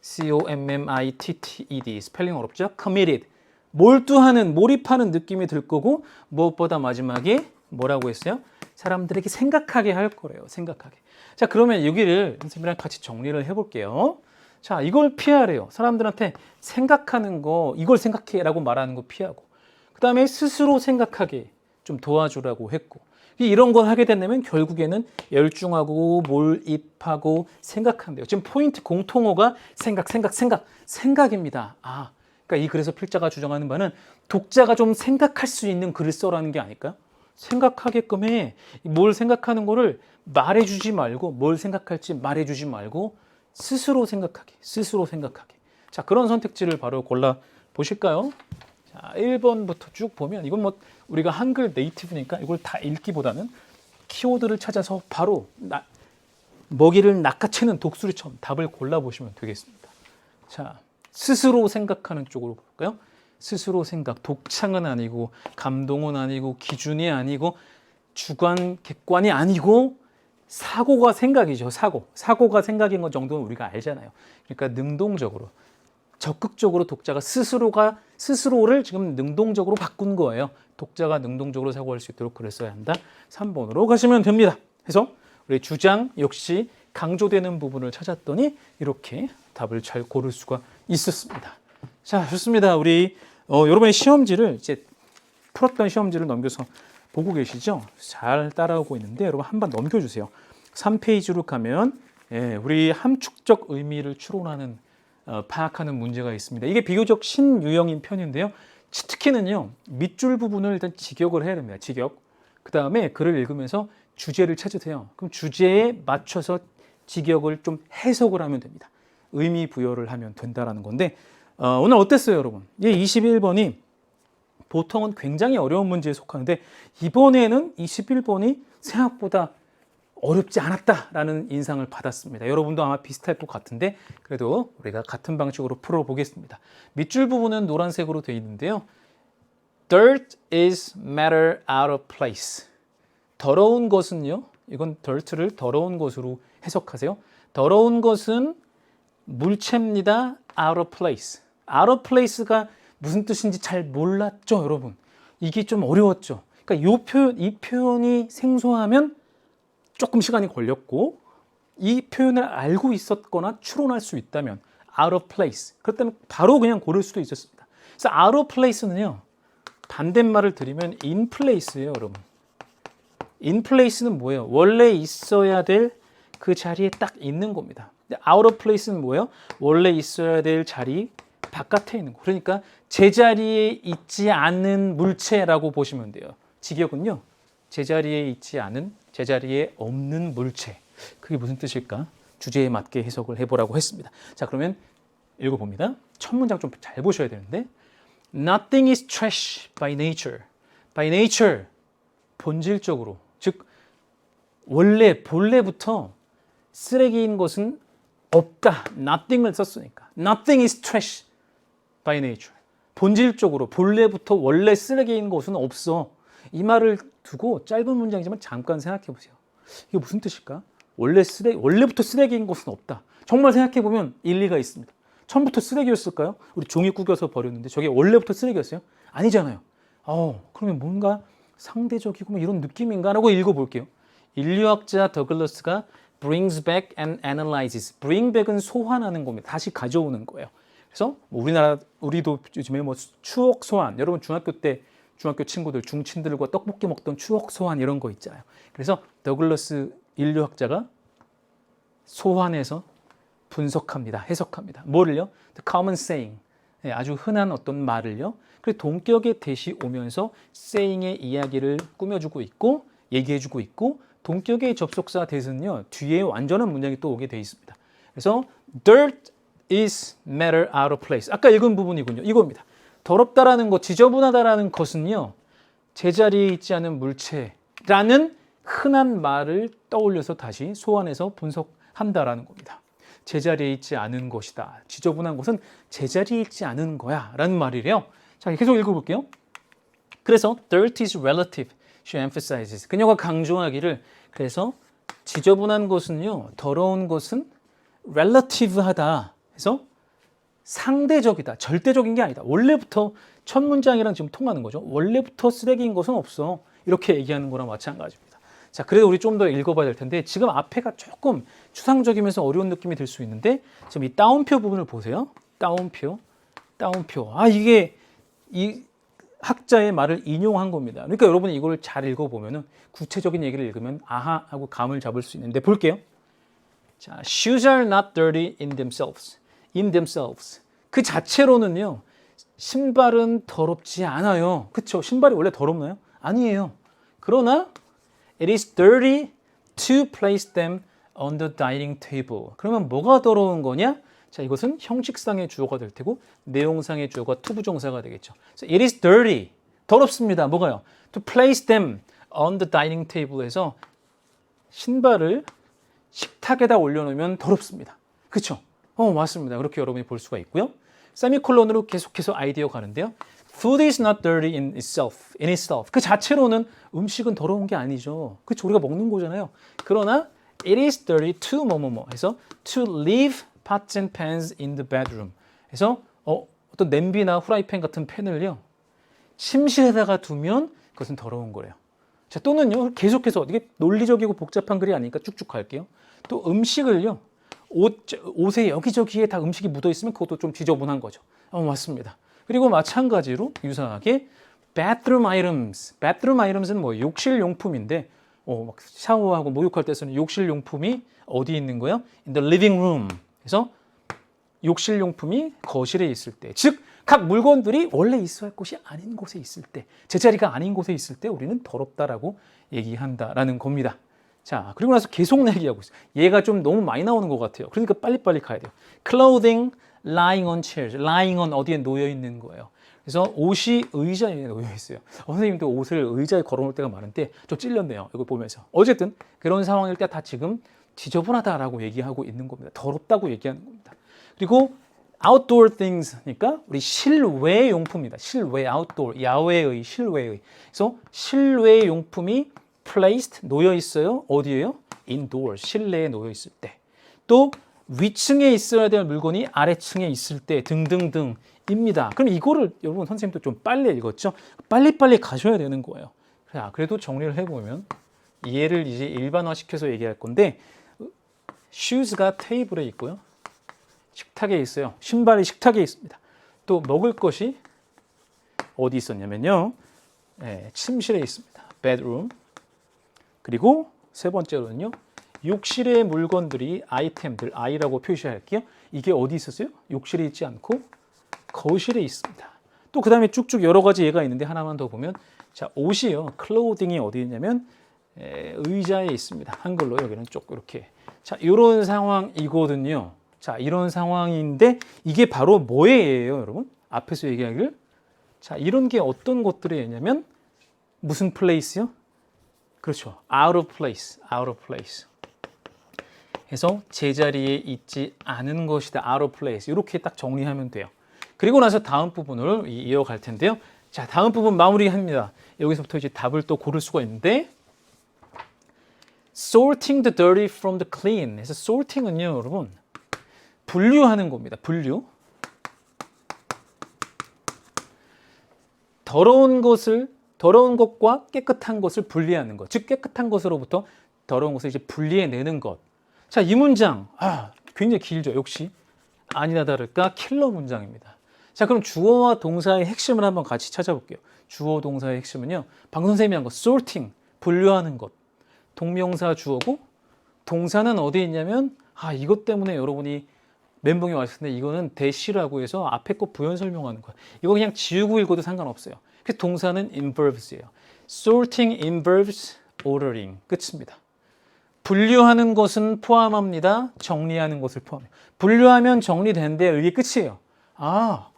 committed, 스펠링 어렵죠? committed, 몰두하는, 몰입하는 느낌이 들 거고 무엇보다 마지막에 뭐라고 했어요? 사람들에게 생각하게 할 거래요. 생각하게. 자, 그러면 여기를 선생님이랑 같이 정리를 해볼게요. 자, 이걸 피하래요. 사람들한테 생각하는 거, 이걸 생각해 라고 말하는 거 피하고 그 다음에 스스로 생각하게 좀 도와주라고 했고 이런 걸 하게 된다면 결국에는 열중하고 몰입하고 생각한대요. 지금 포인트 공통어가 생각입니다. 그러니까 이 글에서 필자가 주장하는 바는 독자가 좀 생각할 수 있는 글을 써라는 게 아닐까요? 생각하게끔 해. 뭘 생각하는 거를 말해주지 말고 뭘 생각할지 말해주지 말고 스스로 생각하게. 자, 그런 선택지를 바로 골라 보실까요? 자, 1번부터 쭉 보면 이건 뭐 우리가 한글 네이티브니까 이걸 다 읽기보다는 키워드를 찾아서 바로 먹이를 낚아채는 독수리처럼 답을 골라보시면 되겠습니다. 자, 스스로 생각하는 쪽으로 볼까요? 스스로 생각, 독창은 아니고 감동은 아니고 기준이 아니고 주관, 객관이 아니고 사고가 생각이죠. 사고가 생각인 것 정도는 우리가 알잖아요. 그러니까 능동적으로, 적극적으로 독자가 스스로를 지금 능동적으로 바꾼 거예요. 독자가 능동적으로 사고할 수 있도록 글을 써야 한다. 3번으로 가시면 됩니다. 그래서 우리 주장 역시 강조되는 부분을 찾았더니 이렇게 답을 잘 고를 수가 있었습니다. 자, 좋습니다. 우리 여러분의 시험지를 이제 풀었던 시험지를 넘겨서 보고 계시죠? 잘 따라오고 있는데 여러분 한번 넘겨주세요. 3페이지로 가면 우리 함축적 의미를 추론하는 파악하는 문제가 있습니다. 이게 비교적 신유형인 편인데요. 특히는요, 밑줄 부분을 일단 직역을 해야 됩니다. 직역. 그 다음에 글을 읽으면서 주제를 찾으세요. 그럼 주제에 맞춰서 직역을 좀 해석을 하면 됩니다. 의미 부여를 하면 된다라는 건데 오늘 어땠어요, 여러분? 이 21번이 보통은 굉장히 어려운 문제에 속하는데 이번에는 21번이 생각보다 어렵지 않았다라는 인상을 받았습니다. 여러분도 아마 비슷할 것 같은데 그래도 우리가 같은 방식으로 풀어보겠습니다. 밑줄 부분은 노란색으로 되어 있는데요. Dirt is matter out of place. 더러운 것은요. 이건 dirt를 더러운 것으로 해석하세요. 더러운 것은 물체입니다. out of place. out of place가 무슨 뜻인지 잘 몰랐죠, 여러분? 이게 좀 어려웠죠. 그러니까 이 표현이 생소하면 조금 시간이 걸렸고 이 표현을 알고 있었거나 추론할 수 있다면 out of place. 그렇다면 바로 그냥 고를 수도 있었습니다. 그래서 out of place는요. 반대말을 드리면 in place예요, 여러분. in place는 뭐예요? 원래 있어야 될 그 자리에 딱 있는 겁니다. out of place는 뭐예요? 원래 있어야 될 자리 바깥에 있는 거. 그러니까 제자리에 있지 않은 물체라고 보시면 돼요. 직역은요. 제자리에 있지 않은, 제자리에 없는 물체. 그게 무슨 뜻일까? 주제에 맞게 해석을 해보라고 했습니다. 자, 그러면 읽어봅니다. 첫 문장 좀 잘 보셔야 되는데 Nothing is trash by nature. by nature, 본질적으로, 즉 원래 본래부터 쓰레기인 것은 없다. nothing을 썼으니까. Nothing is trash by nature. 본질적으로 본래부터 원래 쓰레기인 것은 없어. 이 말을 두고 짧은 문장이지만 잠깐 생각해 보세요. 이게 무슨 뜻일까? 원래부터 쓰레기인 것은 없다. 정말 생각해 보면 일리가 있습니다. 처음부터 쓰레기였을까요? 우리 종이 구겨서 버렸는데 저게 원래부터 쓰레기였어요? 아니잖아요. 그러면 뭔가 상대적이고 뭐 이런 느낌인가? 라고 읽어볼게요. 인류학자 더글러스가 brings back and analyzes. bring back은 소환하는 겁니다. 다시 가져오는 거예요. 그래서 우리도 요즘에 뭐 추억 소환, 여러분 중학교 친구들, 중친들과 떡볶이 먹던 추억 소환 이런 거 있잖아요. 그래서 더글러스 인류학자가 소환해서 분석합니다. 해석합니다. 뭐를요? The common saying. 아주 흔한 어떤 말을요. 그리고 동격의 대시 오면서 saying의 이야기를 꾸며주고 있고 얘기해주고 있고 동격의 접속사 대신은요. 뒤에 완전한 문장이 또 오게 돼 있습니다. 그래서 dirt is matter out of place. 아까 읽은 부분이군요. 이겁니다. 더럽다라는 것, 지저분하다라는 것은요. 제자리에 있지 않은 물체라는 흔한 말을 떠올려서 다시 소환해서 분석한다라는 겁니다. 제자리에 있지 않은 것이다. 지저분한 것은 제자리에 있지 않은 거야 라는 말이래요. 자, 계속 읽어볼게요. 그래서 dirt is relative, she emphasizes. 그녀가 강조하기를 그래서 지저분한 것은요. 더러운 것은 relative하다 해서 상대적이다. 절대적인 게 아니다. 원래부터 첫 문장이랑 지금 통하는 거죠. 원래부터 쓰레기인 것은 없어. 이렇게 얘기하는 거랑 마찬가지입니다. 자, 그래도 우리 좀 더 읽어봐야 될 텐데 지금 앞에가 조금 추상적이면서 어려운 느낌이 들 수 있는데 지금 이 따옴표 부분을 보세요. 따옴표. 이게 이 학자의 말을 인용한 겁니다. 그러니까 여러분이 이걸 잘 읽어보면은 구체적인 얘기를 읽으면 아하 하고 감을 잡을 수 있는데 볼게요. 자, shoes are not dirty in themselves. in themselves. 그 자체로는요. 신발은 더럽지 않아요. 그렇죠? 신발이 원래 더럽나요? 아니에요. 그러나 it is dirty to place them on the dining table. 그러면 뭐가 더러운 거냐? 자, 이것은 형식상의 주어가 될 테고 내용상의 주어가 투부정사가 되겠죠. So it is dirty. 더럽습니다. 뭐가요? To place them on the dining table에서 신발을 식탁에다 올려놓으면 더럽습니다. 그렇죠? 맞습니다. 그렇게 여러분이 볼 수가 있고요. 세미콜론으로 계속해서 아이디어 가는데요. Food is not dirty in itself. 그 자체로는 음식은 더러운 게 아니죠. 그렇죠? 우리가 먹는 거잖아요. 그러나 it is dirty to 뭐뭐뭐 해서 to leave pots and pans in the bedroom. 해서 어떤 냄비나 후라이팬 같은 팬을요. 침실에다가 두면 그것은 더러운 거래요. 자, 또는요, 계속해서 이게 논리적이고 복잡한 글이 아니니까 쭉쭉 갈게요. 또 음식을요, 옷에 여기저기에 다 음식이 묻어 있으면 그것도 좀 지저분한 거죠. 맞습니다. 그리고 마찬가지로 유사하게 bathroom items. bathroom items는 뭐 욕실 용품인데, 막 샤워하고 목욕할 때 쓰는 욕실 용품이 어디 있는 거예요? In the living room. 그래서 욕실 용품이 거실에 있을 때, 즉 각 물건들이 원래 있어야 할 곳이 아닌 곳에 있을 때, 제자리가 아닌 곳에 있을 때 우리는 더럽다라고 얘기한다라는 겁니다. 자, 그리고 나서 계속 얘기하고 있어요. 얘가 좀 너무 많이 나오는 것 같아요. 그러니까 빨리빨리 가야 돼요. Clothing lying on chairs. lying on 어디에 놓여 있는 거예요. 그래서 옷이 의자에 놓여 있어요. 선생님도 옷을 의자에 걸어놓을 때가 많은데 좀 찔렸네요. 이거 보면서. 어쨌든 그런 상황일 때 다 지금 지저분하다라고 얘기하고 있는 겁니다. 더럽다고 얘기하는 겁니다. 그리고 outdoor things니까 우리 실외 용품입니다. 실외, outdoor, 야외의, 실외의. 그래서 실외 용품이 placed, 놓여 있어요. 어디에요? indoors, 실내에 놓여 있을 때. 또 위층에 있어야 될 물건이 아래층에 있을 때 등등등입니다. 그럼 이거를 여러분 선생님도 좀 빨리 읽었죠? 빨리빨리 가셔야 되는 거예요. 자, 그래도 정리를 해보면 얘를 이제 일반화시켜서 얘기할 건데 shoes가 테이블에 있고요. 식탁에 있어요. 신발이 식탁에 있습니다. 또 먹을 것이 어디 있었냐면요. 침실에 있습니다. bedroom. 그리고 세 번째로는요. 욕실의 물건들이 아이템들, I라고 표시할게요. 이게 어디 있었어요? 욕실에 있지 않고 거실에 있습니다. 또 그 다음에 쭉쭉 여러 가지 예가 있는데 하나만 더 보면 자, 옷이요. clothing이 어디 있냐면 의자에 있습니다. 한글로 여기는 쭉 이렇게. 자, 이런 상황이거든요. 자, 이런 상황인데 이게 바로 뭐의 예예요, 여러분? 앞에서 얘기하기를. 자, 이런 게 어떤 것들의 예냐면 무슨 place요? 그렇죠. out of place, out of place. 그래서 제자리에 있지 않은 것이다. out of place. 이렇게 딱 정리하면 돼요. 그리고 나서 다음 부분을 이어갈 텐데요. 자, 다음 부분 마무리합니다. 여기서부터 이제 답을 또 고를 수가 있는데 sorting the dirty from the clean. 그래서 sorting은요, 여러분. 분류하는 겁니다. 분류. 더러운 것과 깨끗한 것을 분리하는 것. 즉 깨끗한 것으로부터 더러운 것을 이제 분리해내는 것. 자, 이 문장 굉장히 길죠. 역시 아니나 다를까 킬러 문장입니다. 자, 그럼 주어와 동사의 핵심을 한번 같이 찾아볼게요. 주어 동사의 핵심은요. 방금 선생님이 한 거 sorting, 분류하는 것. 동명사 주어고 동사는 어디에 있냐면 이것 때문에 여러분이 멘붕이 왔을 텐데 이거는 대시라고 해서 앞에 거 부연 설명하는 거야. 이거 그냥 지우고 읽어도 상관없어요. 그래서 동사는 involves예요. sorting involves ordering. 끝입니다. 분류하는 것은 포함합니다. 정리하는 것을 포함해요. 분류하면 정리된대요. 이게 끝이에요.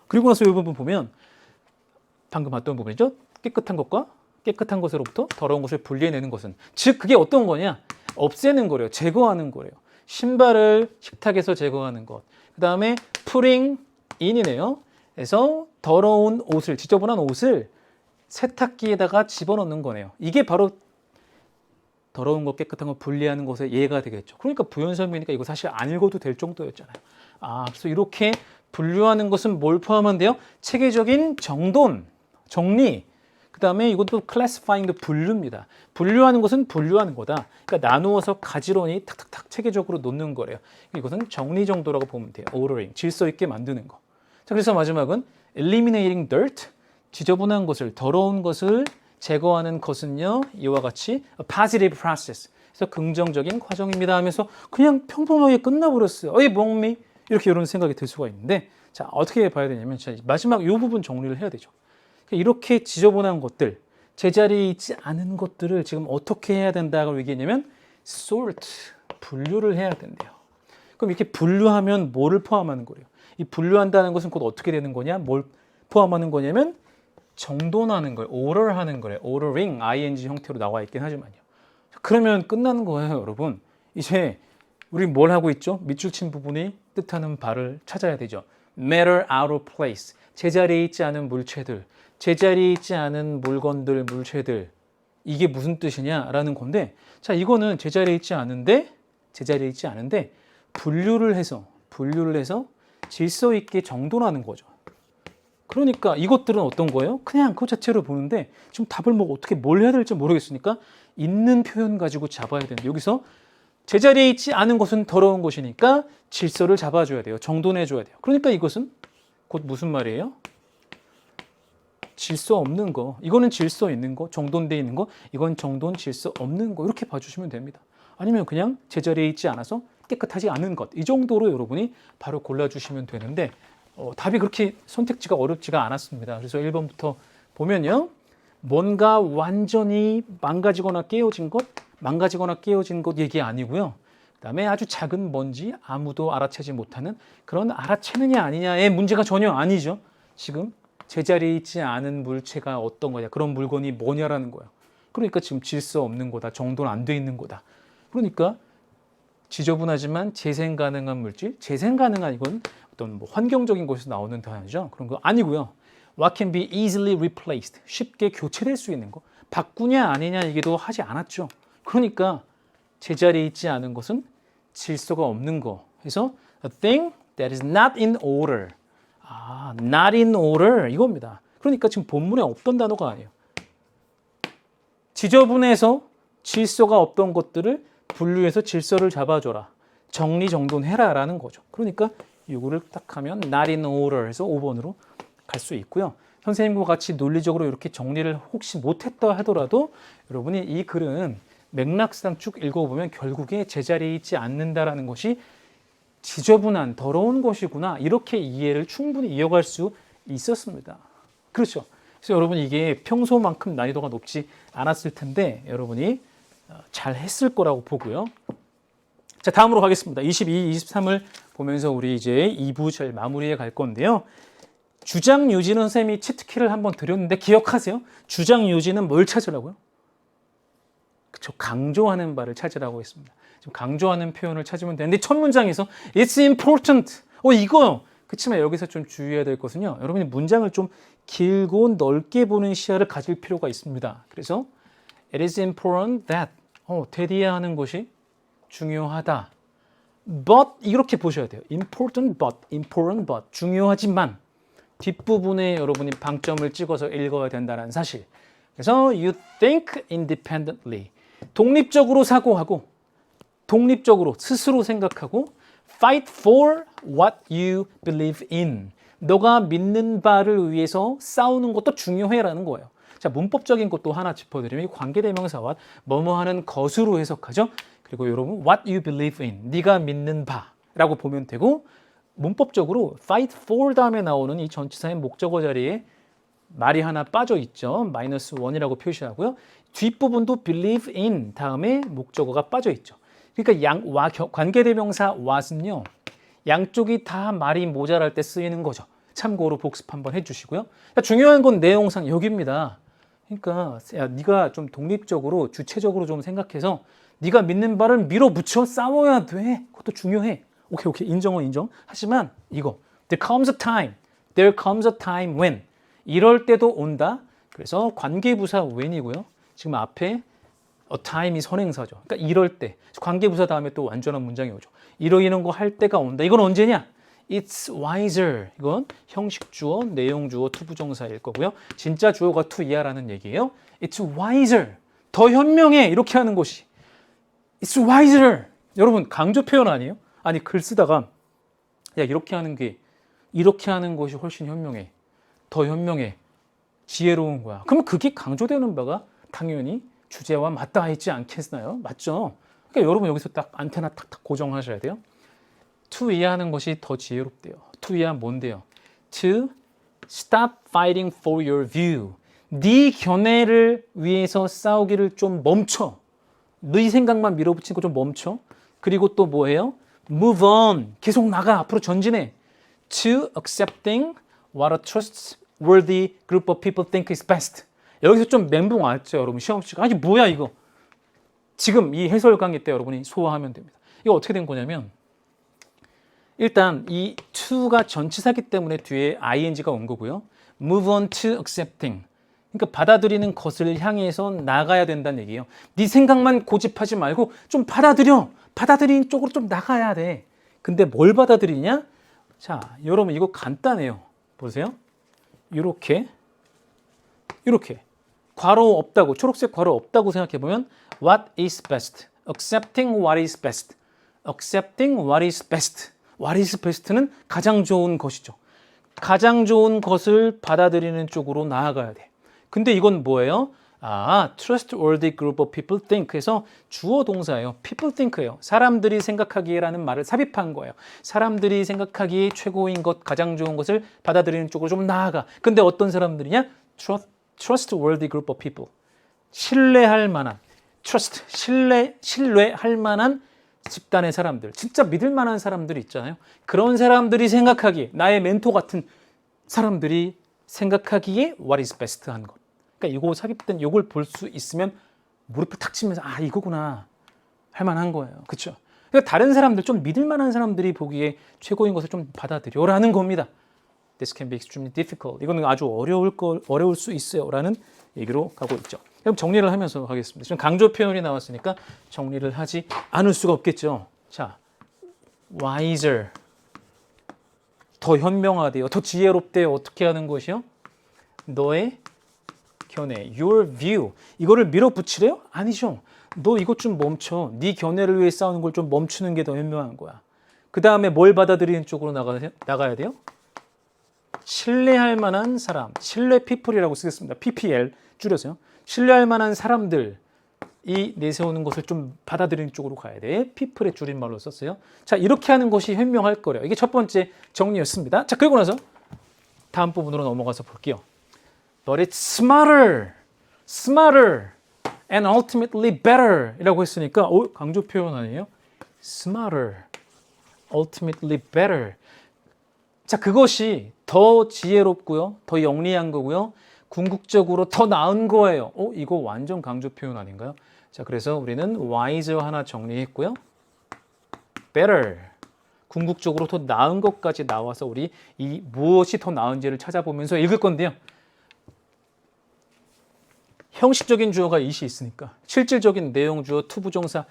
그리고 나서 이 부분 보면 방금 봤던 부분이죠. 깨끗한 것과 깨끗한 것으로부터 더러운 것을 분리해내는 것은 즉 그게 어떤 거냐? 없애는 거래요. 제거하는 거래요. 신발을 식탁에서 제거하는 것. 그 다음에 putting in이네요. 그래서 더러운 옷을, 지저분한 옷을 세탁기에다가 집어넣는 거네요. 이게 바로 더러운 것, 깨끗한 것 분리하는 것의 예가 되겠죠. 그러니까 부연설명이니까 이거 사실 안 읽어도 될 정도였잖아요. 그래서 이렇게 분류하는 것은 뭘 포함한데요? 체계적인 정돈, 정리. 그 다음에 이것도 classifying도 분류입니다. 분류하는 것은 분류하는 거다. 그러니까 나누어서 가지런히 탁탁탁 체계적으로 놓는 거래요. 이것은 정리 정도라고 보면 돼요. ordering, 질서 있게 만드는 거. 자, 그래서 마지막은 eliminating dirt, 지저분한 것을, 더러운 것을 제거하는 것은요, 이와 같이 a positive process, 그래서 긍정적인 과정입니다 하면서 그냥 평범하게 끝나버렸어요. 어이, 멍미? 이렇게 이런 생각이 들 수가 있는데, 자, 어떻게 봐야 되냐면, 마지막 이 부분 정리를 해야 되죠. 이렇게 지저분한 것들, 제자리에 있지 않은 것들을 지금 어떻게 해야 된다고 얘기했냐면 sort, 분류를 해야 된대요. 그럼 이렇게 분류하면 뭐를 포함하는 거예요? 이 분류한다는 것은 곧 어떻게 되는 거냐? 뭘 포함하는 거냐면 정돈하는 거예요. order하는 거예요. ordering, ing 형태로 나와 있긴 하지만요. 그러면 끝나는 거예요, 여러분. 이제 우리 뭘 하고 있죠? 밑줄 친 부분이 뜻하는 바를 찾아야 되죠. matter out of place, 제자리에 있지 않은 물체들, 제자리에 있지 않은 물건들, 물체들, 이게 무슨 뜻이냐라는 건데, 자, 이거는 제자리에 있지 않은데 분류를 해서 질서 있게 정돈하는 거죠. 그러니까 이것들은 어떤 거예요? 그냥 그 자체로 보는데 지금 답을 뭐 어떻게 뭘 해야 될지 모르겠으니까 있는 표현 가지고 잡아야 되는데 여기서 제자리에 있지 않은 것은 더러운 것이니까 질서를 잡아줘야 돼요. 정돈해줘야 돼요. 그러니까 이것은 곧 무슨 말이에요? 질서 없는 거. 이거는 질서 있는 거, 정돈되어 있는 거. 이건 정돈, 질서 없는 거. 이렇게 봐주시면 됩니다. 아니면 그냥 제자리에 있지 않아서 깨끗하지 않은 것. 이 정도로 여러분이 바로 골라주시면 되는데 답이 그렇게 선택지가 어렵지가 않았습니다. 그래서 1번부터 보면요. 뭔가 완전히 망가지거나 깨어진 것 얘기 아니고요. 그다음에 아주 작은 먼지, 아무도 알아채지 못하는 그런 알아채느냐 아니냐의 문제가 전혀 아니죠. 지금 제자리에 있지 않은 물체가 어떤 거냐, 그런 물건이 뭐냐라는 거예요. 그러니까 지금 질서 없는 거다, 정돈 안 돼 있는 거다. 그러니까 지저분하지만 재생 가능한 물질, 재생 가능한 이건 어떤 뭐 환경적인 곳에서 나오는 단어죠. 그런 거 아니고요. What can be easily replaced, 쉽게 교체될 수 있는 거. 바꾸냐 아니냐 얘기도 하지 않았죠. 그러니까 제자리에 있지 않은 것은 질서가 없는 거. 그래서 a thing that is not in order. not in order 이겁니다. 그러니까 지금 본문에 없던 단어가 아니에요. 지저분해서 질서가 없던 것들을 분류해서 질서를 잡아줘라. 정리정돈해라 라는 거죠. 그러니까 이거를 딱 하면 not in order 해서 5번으로 갈 수 있고요. 선생님과 같이 논리적으로 이렇게 정리를 혹시 못했다 하더라도 여러분이 이 글은 맥락상 쭉 읽어보면 결국에 제자리에 있지 않는다라는 것이 지저분한 더러운 것이구나 이렇게 이해를 충분히 이어갈 수 있었습니다. 그렇죠. 그래서 여러분 이게 평소만큼 난이도가 높지 않았을 텐데 여러분이 잘 했을 거라고 보고요. 자, 다음으로 가겠습니다. 22, 23을 보면서 우리 이제 2부 잘 마무리해 갈 건데요. 주장 유지는 선생님이 치트키를 한번 드렸는데 기억하세요? 주장 유지는 뭘 찾으라고요? 그렇죠. 강조하는 바를 찾으라고 했습니다. 지금 강조하는 표현을 찾으면 되는데 첫 문장에서 It's important. 이거요. 그렇지만 여기서 좀 주의해야 될 것은요. 여러분이 문장을 좀 길고 넓게 보는 시야를 가질 필요가 있습니다. 그래서 It is important that 되어야 하는 것이 중요하다. But 이렇게 보셔야 돼요. important but 중요하지만 뒷부분에 여러분이 방점을 찍어서 읽어야 된다는 사실. 그래서 you think independently. 독립적으로 사고하고 독립적으로 스스로 생각하고 fight for what you believe in. 너가 믿는 바를 위해서 싸우는 것도 중요해라는 거예요. 자, 문법적인 것도 하나 짚어드리면 관계대명사와 뭐뭐하는 것으로 해석하죠. 그리고 여러분 what you believe in. 네가 믿는 바라고 보면 되고 문법적으로 fight for 다음에 나오는 이 전치사의 목적어 자리에 말이 하나 빠져 있죠. -1이라고 표시하고요. 뒷부분도 believe in 다음에 목적어가 빠져 있죠. 그러니까 관계대명사 what은요. 양쪽이 다 말이 모자랄 때 쓰이는 거죠. 참고로 복습 한번 해주시고요. 중요한 건 내용상 여기입니다. 그러니까 네가 좀 독립적으로 주체적으로 좀 생각해서 네가 믿는 바를 밀어붙여 싸워야 돼. 그것도 중요해. 오케이 인정. 하지만 이거 there comes a time when 이럴 때도 온다. 그래서 관계부사 when이고요. 지금 앞에 a time이 선행사죠. 그러니까 이럴 때 관계부사 다음에 또 완전한 문장이 오죠. 이러이런 거 할 때가 온다. 이건 언제냐? It's wiser. 이건 형식 주어, 내용 주어, 투부정사일 거고요. 진짜 주어가 to 이하라는 얘기예요. It's wiser. 더 현명해. 이렇게 하는 것이. It's wiser. 여러분 강조 표현 아니에요? 아니 글 쓰다가 야 이렇게 하는 것이 훨씬 현명해. 더 현명해. 지혜로운 거야. 그럼 그게 강조되는 바가 당연히 주제와 맞닿아 있지 않겠나요? 맞죠? 그러니까 여러분 여기서 딱 안테나 탁탁 고정하셔야 돼요. to 이해하는 것이 더 지혜롭대요. to 이해하면 뭔데요? To stop fighting for your view. 네 견해를 위해서 싸우기를 좀 멈춰. 네 생각만 밀어붙이는 거 좀 멈춰. 그리고 또 뭐예요? Move on. 계속 나가. 앞으로 전진해. To accepting what a trustworthy group of people think is best. 여기서 좀 멘붕 왔죠, 여러분. 시험 시간. 아니 뭐야 이거. 지금 이 해설 강의 때 여러분이 소화하면 됩니다. 이거 어떻게 된 거냐면 일단 이 to가 전치사기 때문에 뒤에 ing가 온 거고요. Move on to accepting. 그러니까 받아들이는 것을 향해서 나가야 된다는 얘기예요. 네 생각만 고집하지 말고 좀 받아들여. 받아들이는 쪽으로 좀 나가야 돼. 근데 뭘 받아들이냐? 자, 여러분 이거 간단해요. 보세요. 이렇게 괄호 없다고, 초록색 괄호 없다고 생각해 보면 what is best, accepting what is best, accepting what is best. what is best는 가장 좋은 것이죠. 가장 좋은 것을 받아들이는 쪽으로 나아가야 돼. 근데 이건 뭐예요? trustworthy group of people think 해서 주어 동사예요. people think예요. 사람들이 생각하기에라는 말을 삽입한 거예요. 사람들이 생각하기에 최고인 것, 가장 좋은 것을 받아들이는 쪽으로 좀 나아가. 근데 어떤 사람들이냐? trustworthy group of people. 신뢰할 만한, 신뢰할 만한 집단의 사람들, 진짜 믿을 만한 사람들이 있잖아요. 그런 사람들이 생각하기에, 나의 멘토 같은 사람들이 생각하기에 what is best 한 것. 그러니까 이거 삽입된 이걸 볼 수 있으면 무릎을 탁 치면서 이거구나 할 만한 거예요. 그렇죠? 그러니까 다른 사람들, 좀 믿을 만한 사람들이 보기에 최고인 것을 좀 받아들여라는 겁니다. This can be extremely difficult. 이거는 아주 어려울 수 있어요라는 얘기로 가고 있죠. 그럼 정리를 하면서 하겠습니다. 지금 강조 표현이 나왔으니까 정리를 하지 않을 수가 없겠죠. 자, wiser, 더 현명하대요. 더 지혜롭대요. 어떻게 하는 것이요? 너의 견해, your view. 이거를 밀어붙이래요? 아니죠. 너 이것 좀 멈춰. 네 견해를 위해 싸우는 걸 좀 멈추는 게 더 현명한 거야. 그 다음에 뭘 받아들이는 쪽으로 나가야 돼요? 신뢰할 만한 사람, 신뢰 people이라고 쓰겠습니다. PPL 줄여서요. 신뢰할 만한 사람들이 내세우는 것을 좀 받아들이는 쪽으로 가야 돼. people의 줄임말로 썼어요. 자, 이렇게 하는 것이 현명할 거래요. 이게 첫 번째 정리였습니다. 자, 그리고 나서 다음 부분으로 넘어가서 볼게요. But it's smarter and ultimately better 이라고 했으니까 강조 표현 아니에요? smarter, ultimately better. 자, 그것이 더 지혜롭고요, 더 영리한 거고요, 궁극적으로 더 나은 거예요. 이거 완전 강조 표현 아닌가요? 자, 그래서 우리는 wiser 하나 정리했고요, better, 궁극적으로 더 나은 것까지 나와서 우리 이 무엇이 더 나은지를 찾아보면서 읽을 건데요. 형식적인 주어가 it이 있으니까 실질적인 내용 주어, 투부정사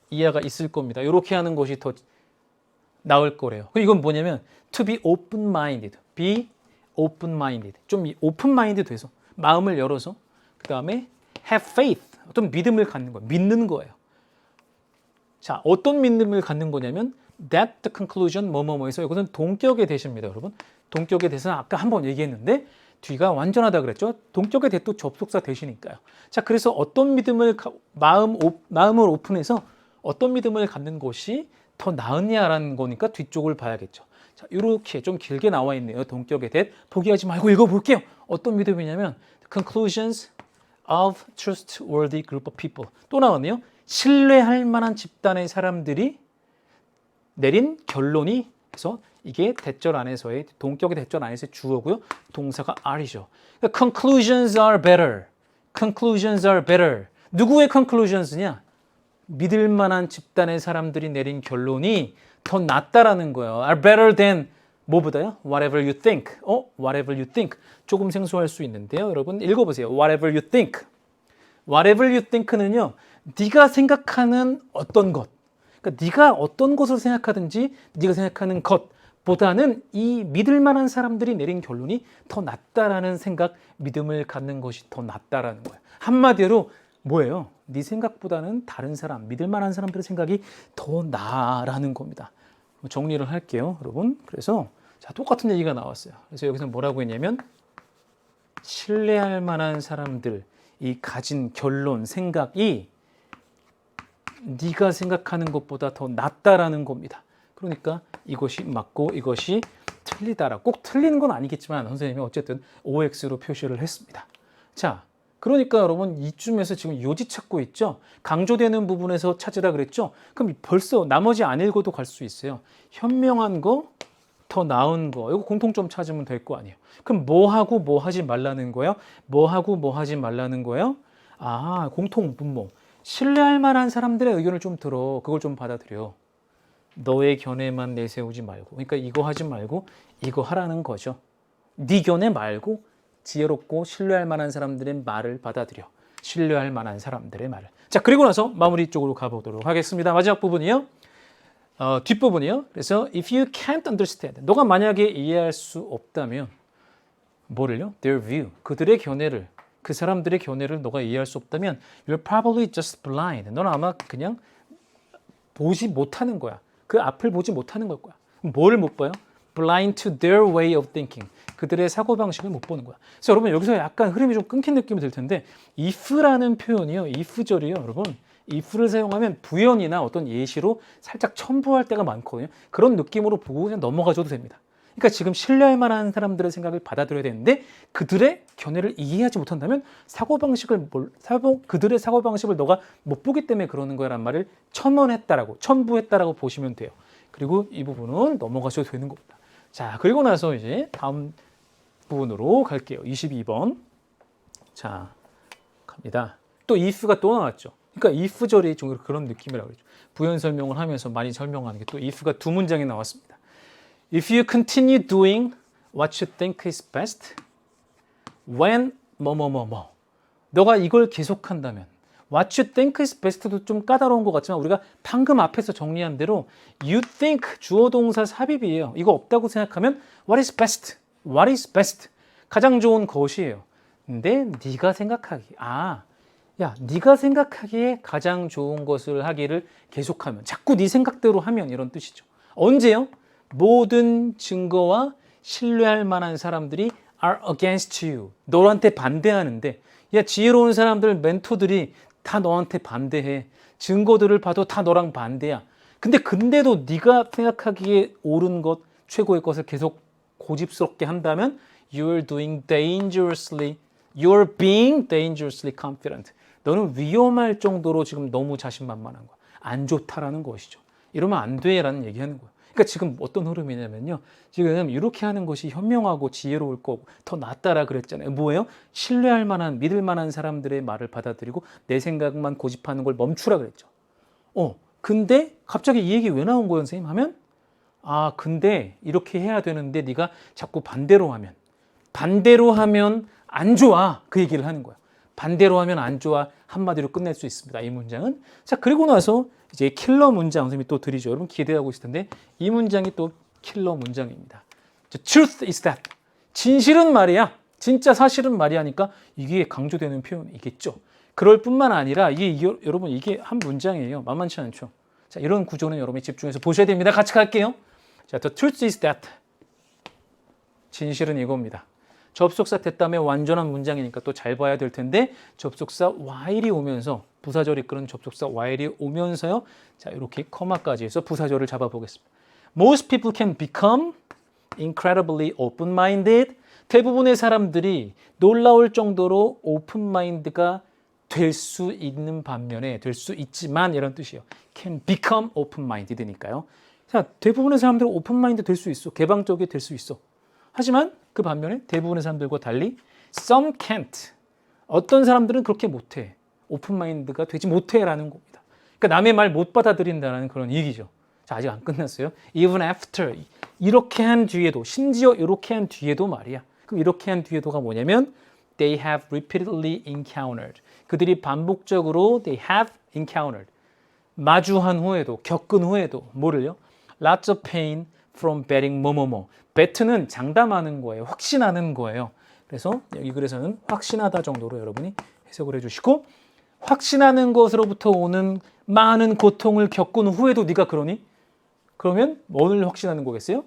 이하가 있을 겁니다. 이렇게 하는 것이 더 나을 거래요. 이건 뭐냐면 to be open-minded, be open-minded, 좀 open-minded 돼서 마음을 열어서 그 다음에 have faith, 어떤 믿음을 갖는 거예요. 믿는 거예요. 자, 어떤 믿음을 갖는 거냐면 that the conclusion 뭐뭐뭐에서 이것은 동격의 대시입니다, 여러분. 동격의 대시는 아까 한번 얘기했는데 뒤가 완전하다 그랬죠. 동격의 대도 접속사 대시니까요. 자, 그래서 어떤 믿음을 마음을 오픈해서 어떤 믿음을 갖는 것이 더 나으냐라는 거니까 뒤쪽을 봐야겠죠. 자, 이렇게 좀 길게 나와 있네요. 동격의 대. 포기하지 말고 읽어볼게요. 어떤 믿음이냐면 conclusions of trustworthy group of people. 또 나왔네요. 신뢰할 만한 집단의 사람들이 내린 결론이, 그래서 이게 대절 안에서의, 동격의 대절 안에서의 주어고요. 동사가 are이죠. 그러니까 conclusions are better. conclusions are better. 누구의 conclusions냐? 믿을 만한 집단의 사람들이 내린 결론이 더 낫다라는 거예요. are better than 뭐보다요? whatever you think. whatever you think. 조금 생소할 수 있는데요. 여러분 읽어보세요. whatever you think. whatever you think는요. 네가 생각하는 어떤 것. 그러니까 네가 어떤 것을 생각하든지 네가 생각하는 것보다는 이 믿을 만한 사람들이 내린 결론이 더 낫다라는 생각, 믿음을 갖는 것이 더 낫다라는 거예요. 한마디로 뭐예요? 네 생각보다는 다른 사람, 믿을 만한 사람들의 생각이 더 나아라는 겁니다. 정리를 할게요, 여러분. 그래서 자, 똑같은 얘기가 나왔어요. 그래서 여기서 뭐라고 했냐면 신뢰할 만한 사람들이 가진 결론, 생각이 네가 생각하는 것보다 더 낫다라는 겁니다. 그러니까 이것이 맞고 이것이 틀리다라. 꼭 틀리는 건 아니겠지만 선생님이 어쨌든 OX로 표시를 했습니다. 자, 그러니까 여러분 이쯤에서 지금 요지 찾고 있죠. 강조되는 부분에서 찾으라 그랬죠. 그럼 벌써 나머지 안 읽어도 갈 수 있어요. 현명한 거, 더 나은 거, 이거 공통점 찾으면 될 거 아니에요. 그럼 뭐 하고 뭐 하지 말라는 거예요? 뭐 하고 뭐 하지 말라는 거예요? 공통 분모. 신뢰할 만한 사람들의 의견을 좀 들어. 그걸 좀 받아들여. 너의 견해만 내세우지 말고. 그러니까 이거 하지 말고 이거 하라는 거죠. 네 견해 말고 지혜롭고 신뢰할 만한 사람들의 말을 받아들여. 신뢰할 만한 사람들의 말을. 자, 그리고 나서 마무리 쪽으로 가보도록 하겠습니다. 마지막 부분이요. 뒷부분이요. 그래서 if you can't understand, 너가 만약에 이해할 수 없다면 뭐를요? Their view. 그들의 견해를, 그 사람들의 견해를 너가 이해할 수 없다면 you're probably just blind. 넌 아마 그냥 보지 못하는 거야. 그 앞을 보지 못하는 걸 거야. 뭘 못 봐요? Blind to their way of thinking. 그들의 사고방식을 못 보는 거야. 그래서 여러분 여기서 약간 흐름이 좀 끊긴 느낌이 들 텐데 if라는 표현이요. if절이요. 여러분 if를 사용하면 부연이나 어떤 예시로 살짝 첨부할 때가 많거든요. 그런 느낌으로 보고 그냥 넘어가줘도 됩니다. 그러니까 지금 신뢰할 만한 사람들의 생각을 받아들여야 되는데 그들의 견해를 이해하지 못한다면 그들의 사고방식을 너가 못 보기 때문에 그러는 거란 말을 첨부했다라고 보시면 돼요. 그리고 이 부분은 넘어가셔도 되는 겁니다. 자, 그리고 나서 이제 다음 부분으로 갈게요. 22번. 자, 갑니다. 또 if가 또 나왔죠. 그러니까 if절이 좀 그런 느낌이라고 그러죠. 부연 설명을 하면서 많이 설명하는 게 또 if가 두 문장이 나왔습니다. If you continue doing what you think is best, when 뭐뭐뭐뭐 너가 이걸 계속한다면 what you think is best도 좀 까다로운 것 같지만 우리가 방금 앞에서 정리한 대로 you think 주어 동사 삽입이에요. 이거 없다고 생각하면 what is best? What is best? 가장 좋은 것이에요. 근데 네가 생각하기 네가 생각하기에 가장 좋은 것을 하기를 계속하면 자꾸 네 생각대로 하면 이런 뜻이죠. 언제요? 모든 증거와 신뢰할 만한 사람들이 are against you. 너한테 반대하는데 지혜로운 사람들, 멘토들이 다 너한테 반대해. 증거들을 봐도 다 너랑 반대야. 근데도 네가 생각하기에 옳은 것, 최고의 것을 계속 고집스럽게 한다면 you're being dangerously confident. 너는 위험할 정도로 지금 너무 자신만만한 거야. 안 좋다라는 것이죠. 이러면 안 돼라는 얘기하는 거야. 그러니까 지금 어떤 흐름이냐면요. 지금 이렇게 하는 것이 현명하고 지혜로울 거고 더 낫다라 그랬잖아요. 뭐예요? 신뢰할 만한, 믿을 만한 사람들의 말을 받아들이고 내 생각만 고집하는 걸 멈추라 그랬죠. 근데 갑자기 이 얘기 왜 나온 거예요, 선생님? 하면 근데 이렇게 해야 되는데 네가 자꾸 반대로 하면 안 좋아. 그 얘기를 하는 거야. 반대로 하면 안 좋아. 한마디로 끝낼 수 있습니다. 이 문장은. 자, 그리고 나서 이제 킬러 문장 선생님이 또 드리죠. 여러분 기대하고 있을 텐데 이 문장이 또 킬러 문장입니다. The truth is that. 진실은 말이야. 진짜 사실은 말이야니까 이게 강조되는 표현이겠죠. 그럴 뿐만 아니라 여러분 이게 한 문장이에요. 만만치 않죠. 자, 이런 구조는 여러분이 집중해서 보셔야 됩니다. 같이 갈게요. 자, the truth is that. 진실은 이겁니다. 접속사 됐다음에 완전한 문장이니까 또 잘 봐야 될 텐데 접속사 while이 오면서 부사절이 이끄는 접속사 while이 오면서요. 자, 이렇게 커마까지 해서 부사절을 잡아보겠습니다. Most people can become incredibly open-minded. 대부분의 사람들이 놀라울 정도로 open-minded가 될 수 있는 반면에 될 수 있지만 이런 뜻이에요. can become open-minded니까요. 자, 대부분의 사람들은 open-minded 될 수 있어. 개방적이 될 수 있어. 하지만 그 반면에 대부분의 사람들과 달리 some can't. 어떤 사람들은 그렇게 못해. 오픈마인드가 되지 못해라는 겁니다. 그러니까 남의 말 못 받아들인다는 그런 얘기죠. 자, 아직 안 끝났어요. Even after. 이렇게 한 뒤에도, 심지어 이렇게 한 뒤에도 말이야. 그럼 이렇게 한 뒤에도가 뭐냐면 they have repeatedly encountered. 그들이 반복적으로 they have encountered. 마주한 후에도, 겪은 후에도 뭐를요? Lots of pain from betting 뭐뭐뭐. bet는 장담하는 거예요. 확신하는 거예요. 그래서 여기 글에서는 확신하다 정도로 여러분이 해석을 해주시고 확신하는 것으로부터 오는 많은 고통을 겪은 후에도 네가 그러니? 그러면 뭐를 확신하는 거겠어요?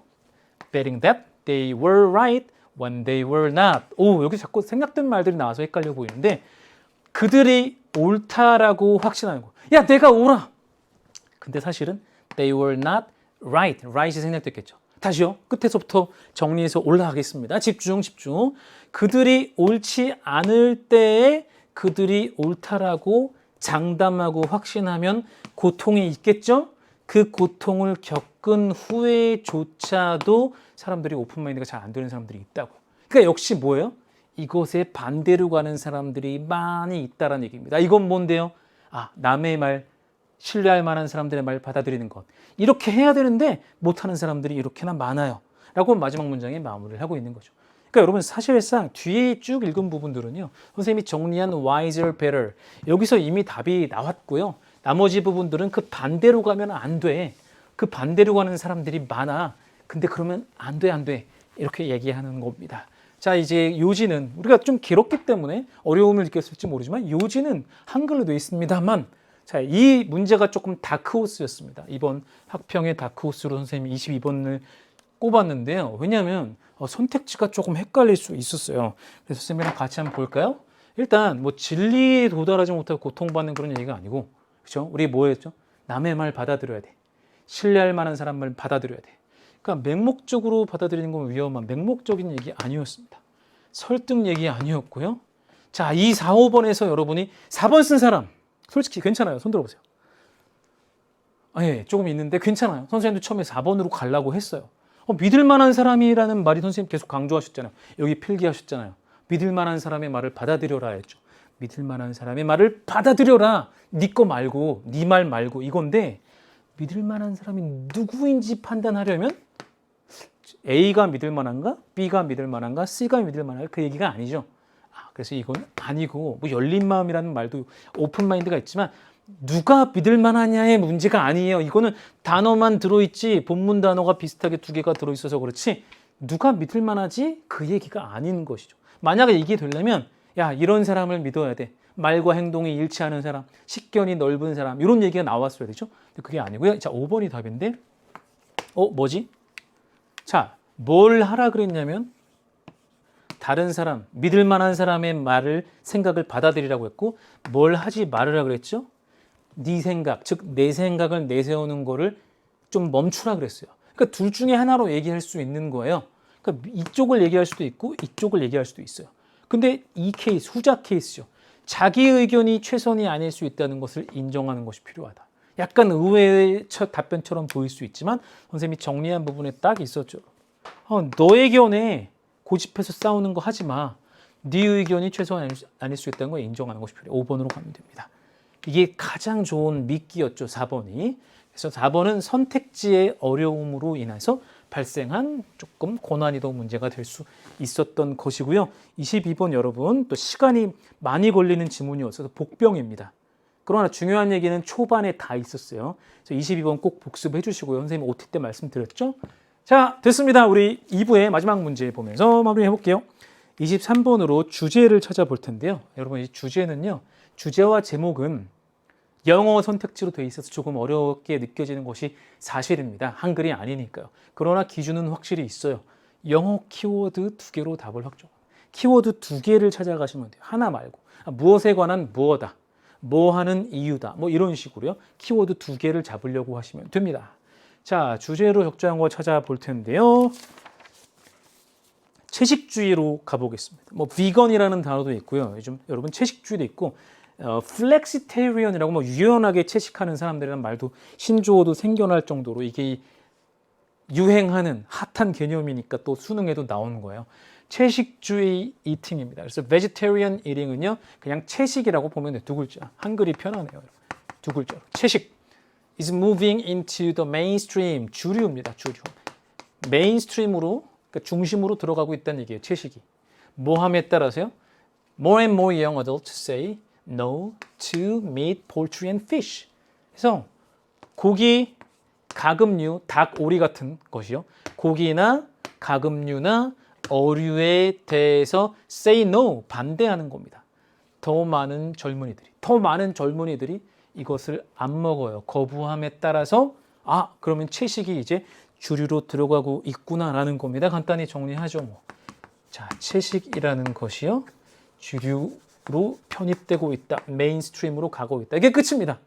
betting that they were right when they were not. 여기 자꾸 생략된 말들이 나와서 헷갈려 보이는데 그들이 옳다라고 확신하는 거. 야, 내가 옳아. 근데 사실은 they were not right. right이 생략됐겠죠. 다시요. 끝에서부터 정리해서 올라가겠습니다. 집중. 그들이 옳지 않을 때에 그들이 옳다라고 장담하고 확신하면 고통이 있겠죠? 그 고통을 겪은 후에조차도 사람들이 오픈마인드가 잘 안 되는 사람들이 있다고. 그러니까 역시 뭐예요? 이것에 반대로 가는 사람들이 많이 있다는 얘기입니다. 이건 뭔데요? 남의 말, 신뢰할 만한 사람들의 말 받아들이는 것. 이렇게 해야 되는데 못하는 사람들이 이렇게나 많아요. 라고 마지막 문장에 마무리를 하고 있는 거죠. 그러니까 여러분 사실상 뒤에 쭉 읽은 부분들은요. 선생님이 정리한 wiser, better. 여기서 이미 답이 나왔고요. 나머지 부분들은 그 반대로 가면 안 돼. 그 반대로 가는 사람들이 많아. 근데 그러면 안 돼. 이렇게 얘기하는 겁니다. 자, 이제 요지는 우리가 좀 길었기 때문에 어려움을 느꼈을지 모르지만 요지는 한글로 되어 있습니다만 자, 이 문제가 조금 다크호스였습니다. 이번 학평의 다크호스로 선생님이 22번을 꼽았는데요. 왜냐하면 선택지가 조금 헷갈릴 수 있었어요. 그래서 선생님이랑 같이 한번 볼까요? 일단 뭐 진리에 도달하지 못하고 고통받는 그런 얘기가 아니고 그렇죠? 우리 뭐 했죠? 남의 말 받아들여야 돼. 신뢰할 만한 사람 말 받아들여야 돼. 그러니까 맹목적으로 받아들이는 건 위험한 맹목적인 얘기 아니었습니다. 설득 얘기 아니었고요. 자, 이 4, 5번에서 여러분이 4번 쓴 사람 솔직히 괜찮아요. 손 들어보세요. 예, 조금 있는데 괜찮아요. 선생님도 처음에 4번으로 가려고 했어요. 믿을 만한 사람이라는 말이 선생님 계속 강조하셨잖아요. 여기 필기하셨잖아요. 믿을 만한 사람의 말을 받아들여라 했죠. 믿을 만한 사람의 말을 받아들여라. 네 거 말고, 네 말 말고 이건데 믿을 만한 사람이 누구인지 판단하려면 A가 믿을 만한가? B가 믿을 만한가? C가 믿을 만한가? 그 얘기가 아니죠. 그래서 이건 아니고 뭐 열린 마음이라는 말도 오픈 마인드가 있지만 누가 믿을 만하냐의 문제가 아니에요. 이거는 단어만 들어있지 본문 단어가 비슷하게 두 개가 들어있어서 그렇지 누가 믿을 만하지? 그 얘기가 아닌 것이죠. 만약에 이게 되려면 야 이런 사람을 믿어야 돼. 말과 행동이 일치하는 사람, 식견이 넓은 사람 이런 얘기가 나왔어야 되죠. 근데 그게 아니고요. 자 5번이 답인데 뭐지? 자 뭘 하라 그랬냐면 다른 사람, 믿을 만한 사람의 말을, 생각을 받아들이라고 했고 뭘 하지 말으라 그랬죠? 네 생각, 즉 내 생각을 내세우는 거를 좀 멈추라 그랬어요. 그러니까 둘 중에 하나로 얘기할 수 있는 거예요. 그러니까 이쪽을 얘기할 수도 있고 이쪽을 얘기할 수도 있어요. 근데 이 케이스, 후자 케이스죠. 자기 의견이 최선이 아닐 수 있다는 것을 인정하는 것이 필요하다. 약간 의외의 답변처럼 보일 수 있지만 선생님이 정리한 부분에 딱 있었죠. 너의 견해 고집해서 싸우는 거 하지 마. 네 의견이 최소한 아닐 수 있다는 걸 인정하는 것이 필요해요. 5번으로 가면 됩니다. 이게 가장 좋은 미끼였죠. 4번이. 그래서 4번은 선택지의 어려움으로 인해서 발생한 조금 고난이도 문제가 될 수 있었던 것이고요. 22번 여러분 또 시간이 많이 걸리는 지문이었어서 복병입니다. 그러나 중요한 얘기는 초반에 다 있었어요. 그래서 22번 꼭 복습해 주시고요. 선생님 OT 때 말씀드렸죠. 자, 됐습니다. 우리 2부의 마지막 문제 보면서 마무리해 볼게요. 23번으로 주제를 찾아볼 텐데요. 여러분, 이 주제는요. 주제와 제목은 영어 선택지로 되어 있어서 조금 어렵게 느껴지는 것이 사실입니다. 한글이 아니니까요. 그러나 기준은 확실히 있어요. 영어 키워드 2개로 답을 확정합니다. 키워드 2개를 찾아가시면 돼요. 하나 말고. 무엇에 관한 무엇다. 뭐 하는 이유다. 뭐 이런 식으로요. 키워드 2개를 잡으려고 하시면 됩니다. 자, 주제로 적절한 거 찾아볼 텐데요. 채식주의로 가보겠습니다. 뭐 비건이라는 단어도 있고요. 요즘 여러분 채식주의도 있고 플렉시테리언이라고 뭐 유연하게 채식하는 사람들이란 말도 신조어도 생겨날 정도로 이게 유행하는 핫한 개념이니까 또 수능에도 나오는 거예요. 채식주의 이팅입니다. 그래서 vegetarian eating은요. 그냥 채식이라고 보면 돼요. 2글자. 한글이 편하네요. 2글자로. 채식. is moving into the mainstream. 주류입니다. 주류. 메인스트림으로, 그러니까 중심으로 들어가고 있다는 얘기예요. 채식이. 뭐함에 따라서요. More and more young adults say no to meat, poultry and fish. 그래서 고기, 가금류, 닭, 오리 같은 것이요. 고기나 가금류나 어류에 대해서 say no, 반대하는 겁니다. 더 많은 젊은이들이 이것을 안 먹어요. 거부함에 따라서 그러면 채식이 이제 주류로 들어가고 있구나라는 겁니다. 간단히 정리하죠. 뭐. 자, 채식이라는 것이요. 주류로 편입되고 있다. 메인스트림으로 가고 있다. 이게 끝입니다.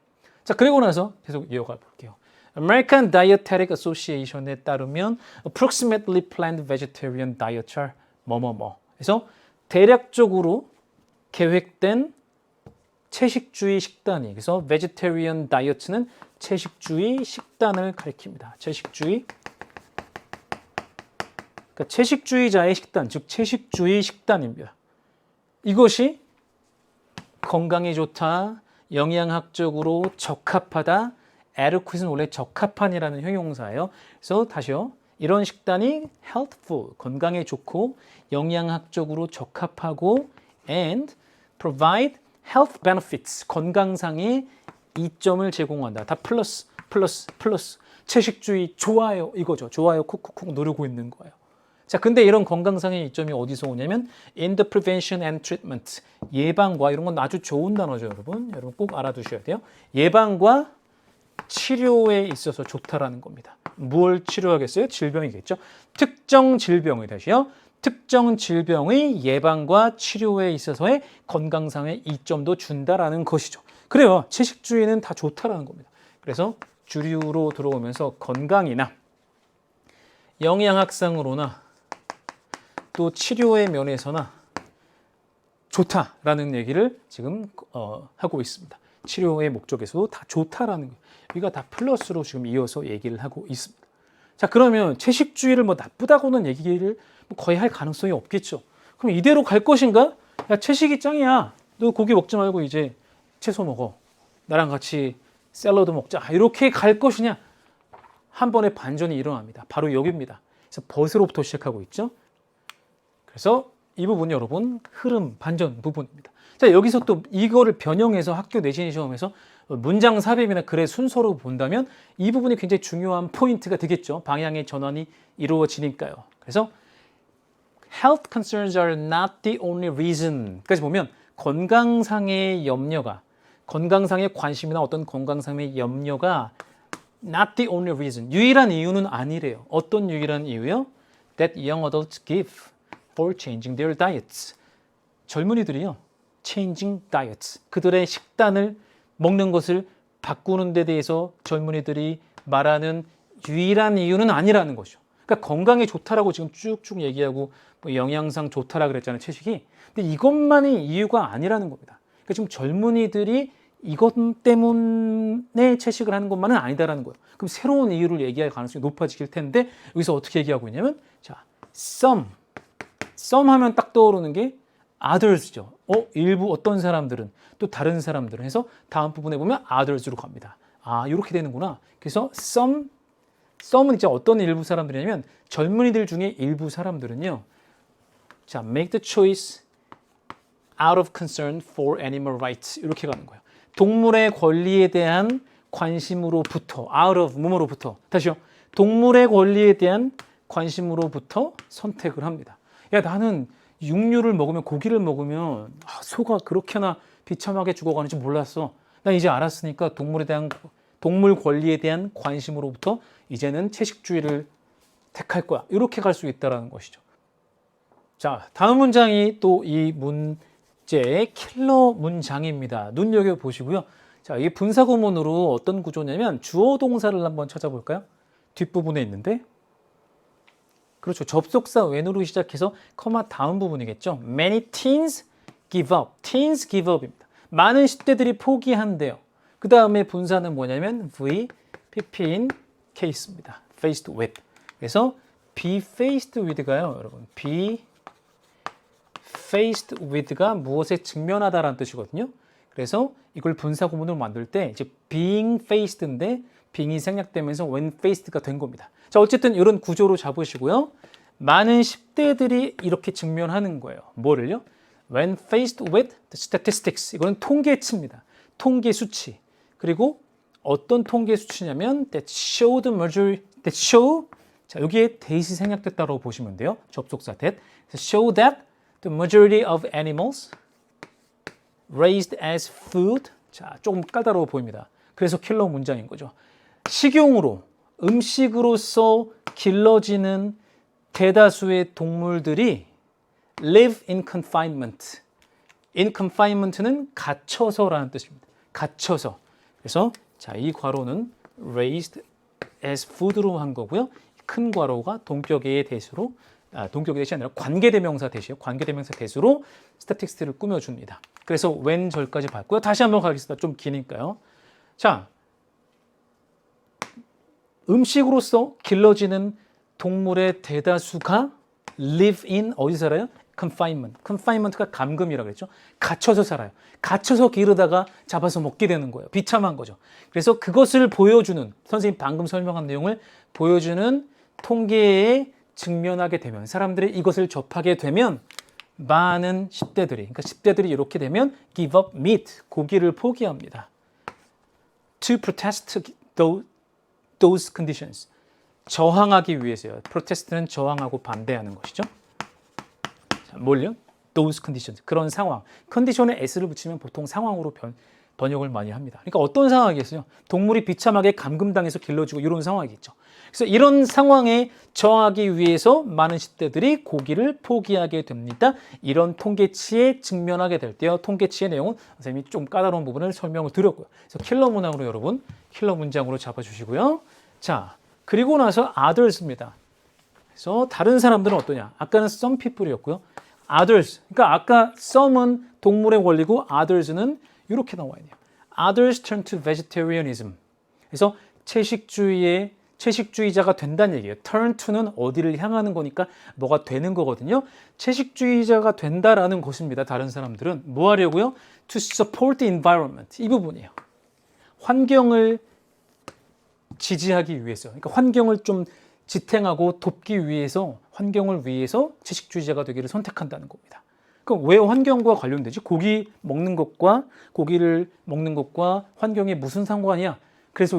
자, 그리고 나서 계속 이어가 볼게요. American Dietetic Association에 따르면 approximately planned vegetarian diets are 뭐뭐뭐. 그래서 대략적으로 계획된 채식주의 식단이 그래서 vegetarian diet는 채식주의 식단을 가리킵니다. 채식주의 그러니까 채식주의자의 식단, 즉 채식주의 식단입니다. 이것이 건강에 좋다, 영양학적으로 적합하다, adequate는 원래 적합한이라는 형용사예요. 그래서 다시요. 이런 식단이 healthful, 건강에 좋고 영양학적으로 적합하고 and provide health benefits, 건강상의 이점을 제공한다. 다 플러스. 채식주의 좋아요 이거죠. 좋아요 쿡쿡쿡 누르고 있는 거예요. 자, 근데 이런 건강상의 이점이 어디서 오냐면 in the prevention and treatment. 예방과 이런 건 아주 좋은 단어죠, 여러분. 여러분 꼭 알아두셔야 돼요. 예방과 치료에 있어서 좋다라는 겁니다. 뭘 치료하겠어요? 질병이겠죠. 특정 질병의 다시요. 특정 질병의 예방과 치료에 있어서의 건강상의 이점도 준다라는 것이죠. 그래요. 채식주의는 다 좋다라는 겁니다. 그래서 주류로 들어오면서 건강이나 영양학상으로나 또 치료의 면에서나 좋다라는 얘기를 지금 하고 있습니다. 치료의 목적에서도 다 좋다라는 거예요. 우리가 다 플러스로 지금 이어서 얘기를 하고 있습니다. 자, 그러면 채식주의를 뭐 나쁘다고는 얘기를 거의 할 가능성이 없겠죠. 그럼 이대로 갈 것인가? 야, 채식이 짱이야. 너 고기 먹지 말고 이제 채소 먹어. 나랑 같이 샐러드 먹자. 이렇게 갈 것이냐? 한 번의 반전이 일어납니다. 바로 여기입니다. 그래서 벗으로부터 시작하고 있죠. 그래서 이 부분이 여러분 흐름 반전 부분입니다. 자, 여기서 또 이거를 변형해서 학교 내신 시험에서 문장 삽입이나 글의 순서로 본다면 이 부분이 굉장히 중요한 포인트가 되겠죠. 방향의 전환이 이루어지니까요. 그래서 health concerns are not the only reason까지 보면 건강상의 염려가 건강상의 관심이나 어떤 건강상의 염려가 not the only reason 유일한 이유는 아니래요. 어떤 유일한 이유요? That young adults give for changing their diets. 젊은이들이요. changing diets. 그들의 식단을 먹는 것을 바꾸는 데 대해서 젊은이들이 말하는 유일한 이유는 아니라는 거죠. 그러니까 건강에 좋다라고 지금 쭉쭉 얘기하고 뭐 영양상 좋다라 그랬잖아요, 채식이. 근데 이것만이 이유가 아니라는 겁니다. 그러니까 지금 젊은이들이 이것 때문에 채식을 하는 것만은 아니다라는 거예요. 그럼 새로운 이유를 얘기할 가능성이 높아질 텐데 여기서 어떻게 얘기하고 있냐면 자, some 하면 딱 떠오르는 게 others죠. 일부 어떤 사람들은 또 다른 사람들은 해서 다음 부분에 보면 others로 갑니다. 아, 이렇게 되는구나. 그래서 some은 이제 어떤 일부 사람들이냐면 젊은이들 중에 일부 사람들은요. 자, make the choice out of concern for animal rights 이렇게 가는 거예요. 동물의 권리에 대한 관심으로부터 out of 뭐뭐로부터 다시요. 동물의 권리에 대한 관심으로부터 선택을 합니다. 야, 나는 육류를 먹으면 고기를 먹으면 소가 그렇게나 비참하게 죽어가는지 몰랐어. 나 이제 알았으니까 동물 권리에 대한 관심으로부터 이제는 채식주의를 택할 거야. 이렇게 갈 수 있다는 것이죠. 자, 다음 문장이 또 이 문제의 킬러 문장입니다. 눈여겨보시고요. 자, 이게 분사구문으로 어떤 구조냐면 주어 동사를 한번 찾아볼까요? 뒷부분에 있는데 그렇죠. 접속사 when으로 시작해서 커마 다음 부분이겠죠. Many teens give up. Teens give up입니다. 많은 10대들이 포기한대요. 그 다음에 분사는 뭐냐면 V, PP인 case입니다. faced with. 그래서 be faced with가요. 여러분. be faced with가 무엇에 직면하다라는 뜻이거든요. 그래서 이걸 분사구문으로 만들 때 이제 being faced인데 being이 생략되면서 when faced가 된 겁니다. 자, 어쨌든 이런 구조로 잡으시고요. 많은 10대들이 이렇게 직면하는 거예요. 뭐를요? When faced with the statistics. 이거는 통계치입니다. 통계 수치. 그리고 어떤 통계 수치냐면 that show the majority, that show 자, 여기에 that이 생략됐다고 보시면 돼요. 접속사 that. show that the majority of animals raised as food. 자, 조금 까다로워 보입니다. 그래서 킬러 문장인 거죠. 식용으로, 음식으로서 길러지는 대다수의 동물들이 live in confinement. in confinement는 갇혀서라는 뜻입니다. 갇혀서. 그래서 자, 이 괄호는 raised as food로 한 거고요. 큰 괄호가 동격의 대수로 동격의 대시 아니라 관계대명사 대시요. 관계대명사 대수로 스태틱스를 꾸며줍니다. 그래서 when 절까지 봤고요. 다시 한번 가겠습니다. 좀 기니까요. 자, 음식으로서 길러지는 동물의 대다수가 live in 어디 살아요? confinement. confinement가 감금이라고 그랬죠. 갇혀서 살아요. 갇혀서 기르다가 잡아서 먹게 되는 거예요. 비참한 거죠. 그래서 그것을 보여주는 선생님 방금 설명한 내용을 보여주는 통계에 직면하게 되면 사람들이 이것을 접하게 되면 많은 10대들이 그러니까 10대들이 이렇게 되면 give up meat 고기를 포기합니다. To protest those conditions 저항하기 위해서요. 프로테스트는 저항하고 반대하는 것이죠. 자, 뭘요? those conditions. 그런 상황. 컨디션에 s를 붙이면 보통 상황으로 번역을 많이 합니다. 그러니까 어떤 상황이겠어요? 동물이 비참하게 감금당해서 길러지고 이런 상황이겠죠. 그래서 이런 상황에 저항하기 위해서 많은 10대들이 고기를 포기하게 됩니다. 이런 통계치에 직면하게 될 때요. 통계치의 내용은 선생님이 좀 까다로운 부분을 설명을 드렸고요. 그래서 킬러 문항으로 여러분 킬러 문장으로 잡아주시고요. 자, 그리고 나서 others입니다. 그래서 다른 사람들은 어떠냐? 아까는 some people이었고요. others. 그러니까 아까 some은 동물의 권리고 others는 이렇게 나와 있네요. Others turn to vegetarianism. 그래서 채식주의자가 된다는 얘기예요. turn to는 어디를 향하는 거니까 뭐가 되는 거거든요. 채식주의자가 된다라는 것입니다. 다른 사람들은 뭐 하려고요? To support the environment. 이 부분이에요. 환경을 지지하기 위해서. 그러니까 환경을 좀 지탱하고 돕기 위해서 환경을 위해서 채식주의자가 되기를 선택한다는 겁니다. 그럼 왜 환경과 관련되지? 고기를 먹는 것과 환경에 무슨 상관이야? 그래서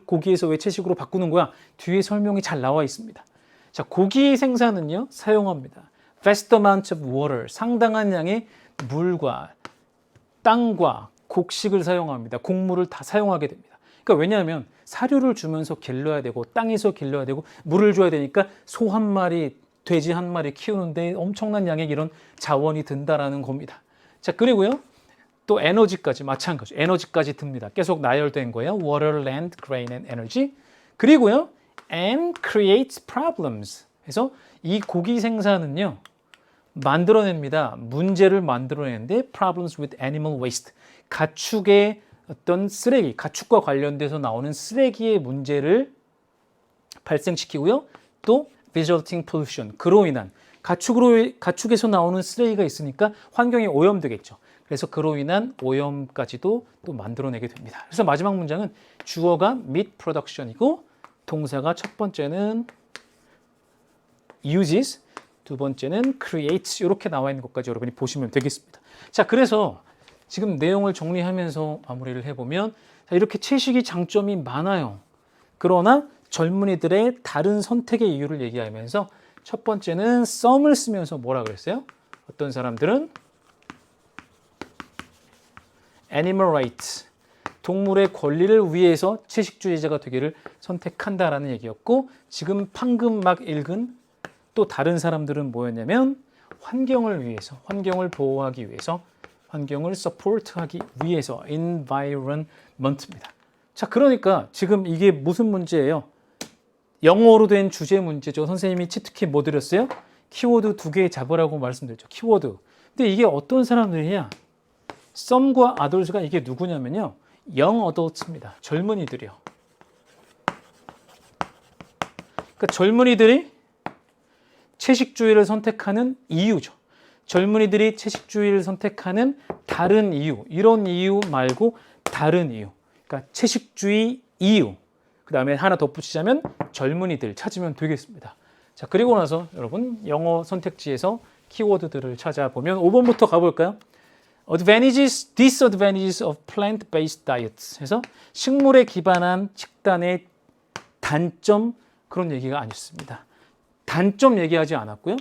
고기에서 왜 채식으로 바꾸는 거야? 뒤에 설명이 잘 나와 있습니다. 자, 고기 생산은요, 사용합니다. vast amount of water, 상당한 양의 물과 땅과 곡식을 사용합니다. 곡물을 다 사용하게 됩니다. 그러니까 왜냐하면 사료를 주면서 길러야 되고 땅에서 길러야 되고 물을 줘야 되니까 소 한 마리, 돼지 한 마리 키우는데 엄청난 양의 이런 자원이 든다라는 겁니다. 자, 그리고요. 또 에너지까지 마찬가지. 에너지까지 듭니다. 계속 나열된 거예요. Water, land, grain and energy. 그리고요. And creates problems. 그래서 이 고기 생산은요. 만들어냅니다. 문제를 만들어내는데 problems with animal waste. 가축의 어떤 쓰레기, 가축과 관련돼서 나오는 쓰레기의 문제를 발생시키고요. 또 resulting pollution, 그로 인한 가축에서 나오는 쓰레기가 있으니까 환경이 오염되겠죠. 그래서 그로 인한 오염까지도 또 만들어내게 됩니다. 그래서 마지막 문장은 주어가 meat production이고 동사가 첫 번째는 uses, 두 번째는 creates 이렇게 나와 있는 것까지 여러분이 보시면 되겠습니다. 자, 그래서 지금 내용을 정리하면서 마무리를 해보면 이렇게 채식이 장점이 많아요. 그러나 젊은이들의 다른 선택의 이유를 얘기하면서 첫 번째는 some을 쓰면서 뭐라 그랬어요? 어떤 사람들은 animal rights, 동물의 권리를 위해서 채식주의자가 되기를 선택한다라는 얘기였고 지금 방금 막 읽은 또 다른 사람들은 뭐였냐면 환경을 위해서, 환경을 보호하기 위해서, 환경을 support하기 위해서 environment입니다. 자, 그러니까 지금 이게 무슨 문제예요? 영어로 된 주제 문제죠. 선생님이 치트키 뭐 드렸어요? 키워드 2개 잡으라고 말씀드렸죠. 키워드. 근데 이게 어떤 사람들이냐? some과 others가 이게 누구냐면요. young adults입니다. 젊은이들이요. 그러니까 젊은이들이 채식주의를 선택하는 이유죠. 젊은이들이 채식주의를 선택하는 다른 이유, 이런 이유 말고 다른 이유. 그러니까 채식주의 이유. 그 다음에 하나 덧붙이자면 젊은이들 찾으면 되겠습니다. 자, 그리고 나서 여러분 영어 선택지에서 키워드들을 찾아보면 5번부터 가볼까요? Advantages, disadvantages of plant-based diets. 그래서 식물에 기반한 식단의 단점 그런 얘기가 아니었습니다. 단점 얘기하지 않았고요.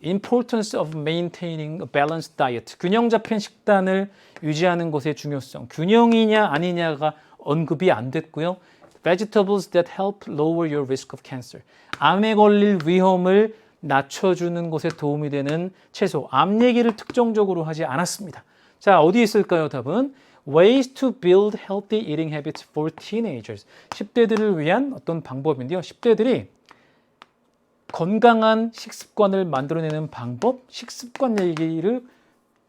Importance of maintaining a balanced diet. 균형 잡힌 식단을 유지하는 것의 중요성. 균형이냐 아니냐가 언급이 안 됐고요. Vegetables that help lower your risk of cancer. 암에 걸릴 위험을 낮춰주는 것에 도움이 되는 채소. 암 얘기를 특정적으로 하지 않았습니다. 자, 어디 있을까요? 답은 Ways to build healthy eating habits for teenagers. 10대들을 위한 어떤 방법인데요. 10대들이 건강한 식습관을 만들어내는 방법, 식습관 얘기를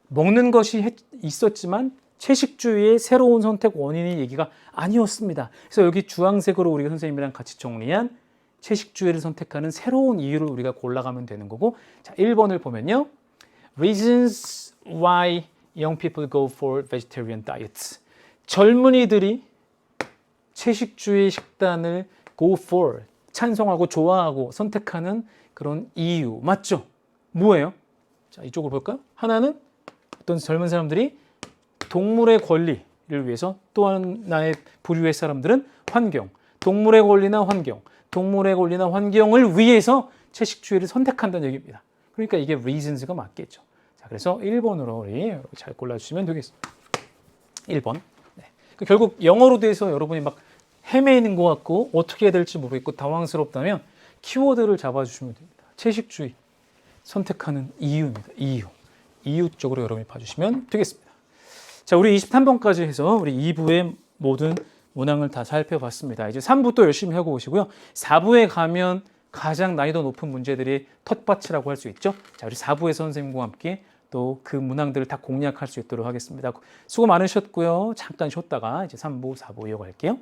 먹는 것이 있었지만 채식주의의 새로운 선택 원인의 얘기가 아니었습니다. 그래서 여기 주황색으로 우리가 선생님이랑 같이 정리한 채식주의를 선택하는 새로운 이유를 우리가 골라가면 되는 거고, 자, 1번을 보면요. Reasons why young people go for vegetarian diets. 젊은이들이 채식주의 식단을 go for, 찬성하고 좋아하고 선택하는 그런 이유 맞죠? 뭐예요? 자, 이쪽으로 볼까요? 하나는 어떤 젊은 사람들이 동물의 권리를 위해서, 또 하나의 부류의 사람들은 환경, 동물의 권리나 환경, 동물의 권리나 환경을 위해서 채식주의를 선택한다는 얘기입니다. 그러니까 이게 reasons가 맞겠죠. 자, 그래서 1번으로 우리 잘 골라주시면 되겠습니다. 1번. 네. 결국 영어로 돼서 여러분이 막 헤매이는 것 같고 어떻게 해야 될지 모르겠고 당황스럽다면 키워드를 잡아주시면 됩니다. 채식주의 선택하는 이유입니다. 이유 쪽으로 여러분이 봐주시면 되겠습니다. 자, 우리 23번까지 해서 우리 2부의 모든 문항을 다 살펴봤습니다. 이제 3부 또 열심히 하고 오시고요. 4부에 가면 가장 난이도 높은 문제들이 텃밭이라고 할 수 있죠. 자, 우리 4부의 선생님과 함께 또 그 문항들을 다 공략할 수 있도록 하겠습니다. 수고 많으셨고요. 잠깐 쉬었다가 이제 3부, 4부 이어갈게요.